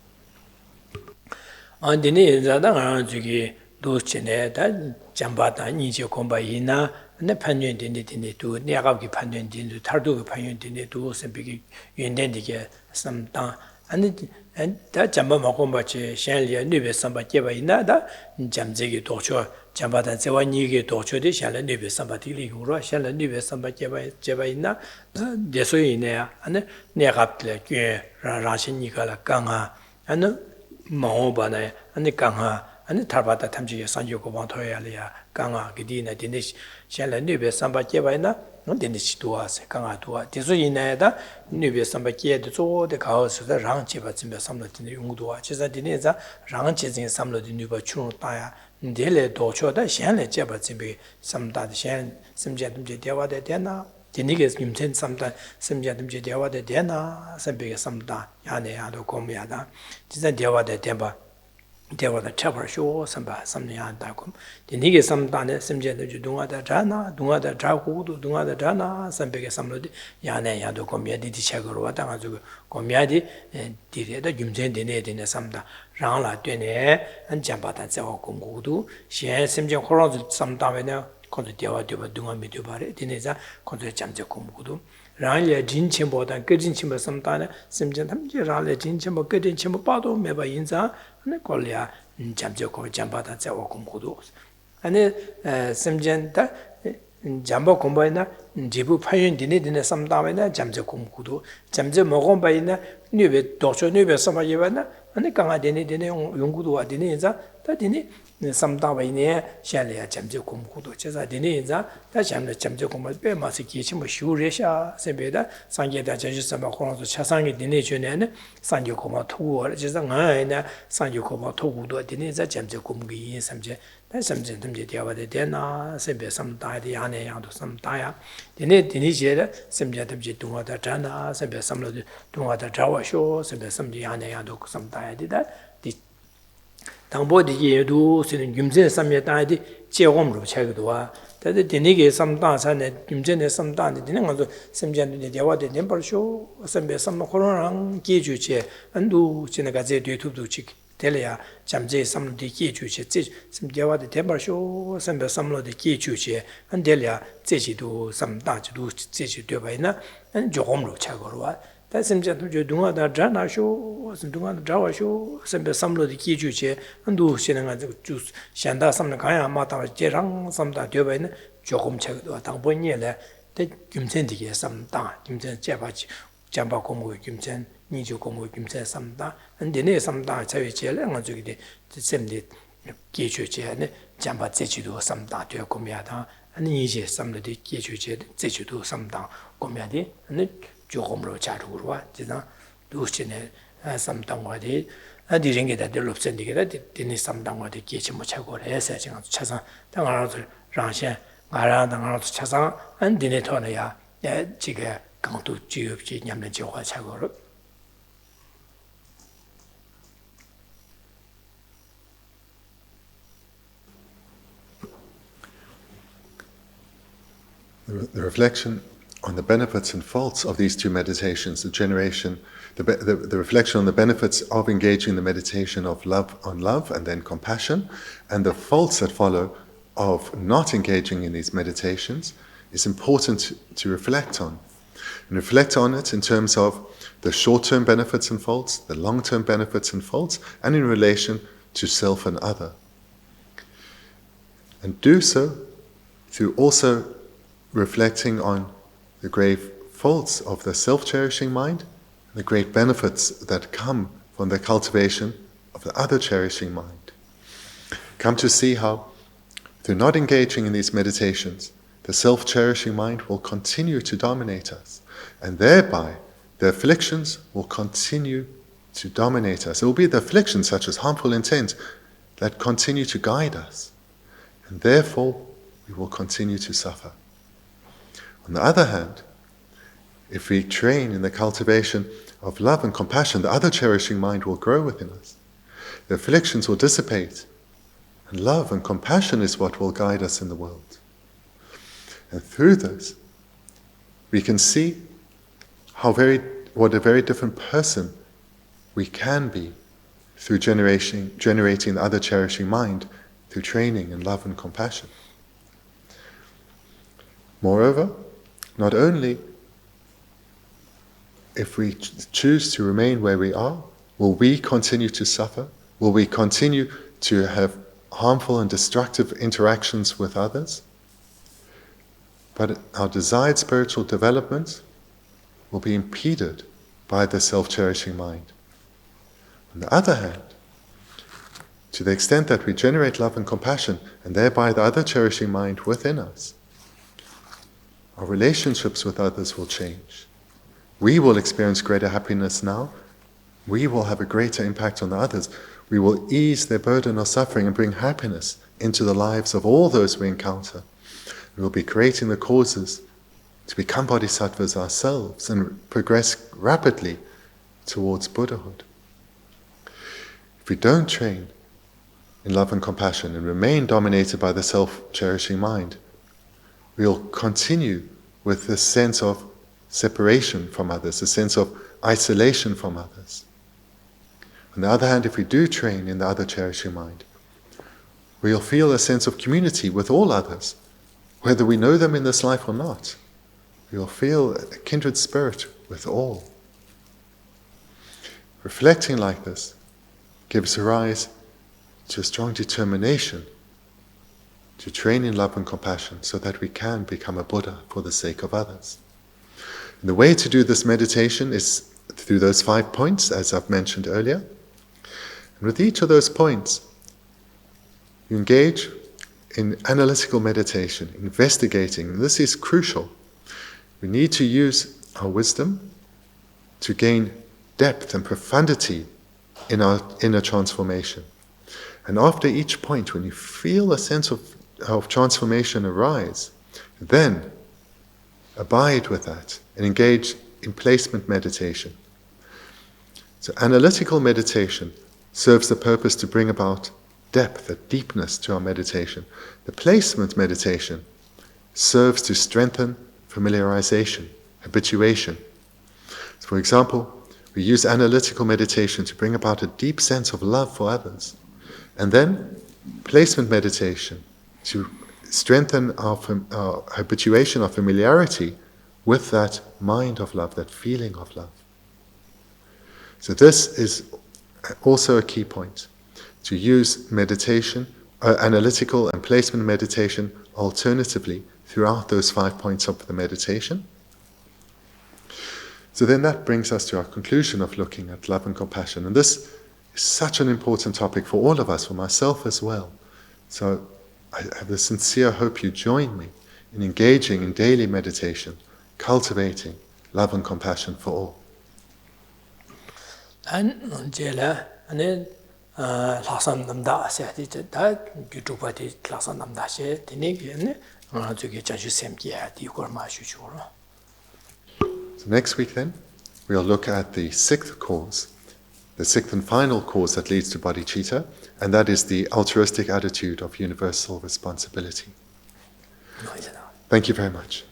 Speaker 1: 내 판년 된데도 내가기 판년 된데 탈도 판년 된데도 선비기 연된디게 삼당 and that Jamba Makombachi, Shanlia, Nube Samba Keba Inada, Jamzegi Torcho, Jambata Zewanigi Torcho, the Shala Nube Samba Tiligura, Shala Nube Samba Jebaina, Desoinea, and Neraptle, Rashin Nikala Kanga, and Mahobana, and the Kanga, and the Tarbata Tamji, Sanjoko Montoyalia, Kanga, Gidina, Dinish, Shala Nube Samba Jebaina. Non Dinish to us, Kanga to us. Desoineda, Nube Samba Kia, the Zo, the Kaos, the Ranchi, but in the Samlet in the Ungdua, Chesa Dineza, Ranchis in Samlet in Nuba Chun Taya, Dele Docho, the Shanley Jabatsimbi, some that Shan, some Jatum Jediawa de Dena, the niggas Gimten, sometimes some Jatum Jediawa de Dena, some big some da, Yane Ado Comiada, Tisa Diawa de Temba. There was a chapter show, some Yantacum. The niggas some done, some Jatum Dunga the Jana, Dunga the Jaku, Dunga the Jana, some big some Yane Ado Comiadi, the Chagoro, Comiadi, and did the Gimten Dinate in the Samda, Rangla Dene, and Jambatan Sawakum Gudu. She has some Jokoros some time called the Diawa Dunga Midubari, Dineza, called the Jamjakum Gudu. Ranglia Jin Chimbo and Gudin Chimba sometime, some Jantam Rale Jin Chimbo, Gudin Chimbo Pado, Meba Inza, and Colia, Jamjako, Jambatan Sawakum Gudu. And some Janta. Jambo combina, Jibu Payan dined in some damina, Jamjakum Kudu, Jamja Mogombaina, Nube, Docho Nube, Samayavana, and the Kanga dined in Yungudu Adineza, that in it, some damina, Shalia Jamjakum Kudu, Chesa Dineza, that Jam the Jamjakum Masiki, Shuresha, Sebeda, Sangeta Jajisama Hono, Chasangi Dination, San Yokoma two, Jesangina, San Yokoma two, Dineza, Jamjakum, some something to the other Dena, Sembe some Diane out of some tire. The net initiated, some Jatam Jitunga Jana, Sembe some of the Tunga Jawa show, Sembe some Diane out of some tire did that. The Tambo the year do, sitting Gimzen some yet I did, Cheom Chagdua, that the Nigga some dance and Gimzen some dance, the name of the some Jan the Jawad Temple show, Sembe some Koran, Giju, and do Chinagaze to chick. Telia, Jamze, some of the key juice, some Java the temper show, some of the key juice, and Delia, Zechi do some Dutch do Zechi Dubaina, and Johomro Chagorwa. That seems to do the Jana show, some doing the Java show, some of the key juice, and do Shinanga juice, Shanda, some Kaya Mata, Jerang, some that Dubaina, Johom Chagua, Tamboniela, the Gimsenti, some da, Gimsen Javachi, Jamba Congo Gimsen. Nijo Congo Gimsen some da, and the name some da, Chavichel, and the same did Gichu, Jamba Zechido, some da to a comiata, and Niji, some of the Gichu, Zechido, some da, comiadi, and the Johomro Chaturua, Dina, Duchine, some Tangwadi, and the ring that the Lobsang Dorje, didn't some down the kitchen which I got a setting of Chasa, Tangaran, Ransha, Garan, Chasa, and Dinetonia, Chiga, come to G. Yam and Joa Chagoro.
Speaker 2: The reflection on the benefits and faults of these two meditations, the reflection on the benefits of engaging in the meditation of love on love and then compassion, and the faults that follow of not engaging in these meditations is important to reflect on. And reflect on it in terms of the short-term benefits and faults, the long-term benefits and faults, and in relation to self and other. And do so through also reflecting on the grave faults of the self-cherishing mind, and the great benefits that come from the cultivation of the other-cherishing mind. Come to see how, through not engaging in these meditations, the self-cherishing mind will continue to dominate us, and thereby the afflictions will continue to dominate us. It will be the afflictions such as harmful intent that continue to guide us, and therefore we will continue to suffer. On the other hand, if we train in the cultivation of love and compassion, the other cherishing mind will grow within us. The afflictions will dissipate, and love and compassion is what will guide us in the world. And through this, we can see what a very different person we can be through generating the other cherishing mind through training in love and compassion. Moreover, not only if we choose to remain where we are, will we continue to suffer? Will we continue to have harmful and destructive interactions with others? But our desired spiritual development will be impeded by the self-cherishing mind. On the other hand, to the extent that we generate love and compassion, and thereby the other cherishing mind within us, our relationships with others will change. We will experience greater happiness now. We will have a greater impact on the others. We will ease their burden of suffering and bring happiness into the lives of all those we encounter. We will be creating the causes to become bodhisattvas ourselves and progress rapidly towards Buddhahood. If we don't train in love and compassion and remain dominated by the self-cherishing mind, we'll continue with this sense of separation from others, a sense of isolation from others. On the other hand, if we do train in the other cherishing mind, we'll feel a sense of community with all others, whether we know them in this life or not. We'll feel a kindred spirit with all. Reflecting like this gives rise to a strong determination to train in love and compassion so that we can become a Buddha for the sake of others. And the way to do this meditation is through those 5 points, as I've mentioned earlier. And with each of those points, you engage in analytical meditation, investigating. And this is crucial. We need to use our wisdom to gain depth and profundity in our inner transformation. And after each point, when you feel a sense of transformation arise, then abide with that and engage in placement meditation. So analytical meditation serves the purpose to bring about depth, a deepness to our meditation. The placement meditation serves to strengthen familiarization, habituation. So for example, we use analytical meditation to bring about a deep sense of love for others. And then placement meditation to strengthen our habituation, our familiarity with that mind of love, that feeling of love. So this is also a key point, to use meditation, analytical and placement meditation alternatively throughout those 5 points of the meditation. So then that brings us to our conclusion of looking at love and compassion. And this is such an important topic for all of us, for myself as well. So I have the sincere hope you join me in engaging in daily meditation, cultivating love and compassion for all.
Speaker 1: And jela ane laksan namda ase da gyutupati laksan namda she tinegi ane zuge chanju semki ati korma shuchuro.
Speaker 2: So next week then, we'll look at the 6th cause, the 6th and final cause that leads to bodhicitta, and that is the altruistic attitude of universal responsibility. Thank you very much.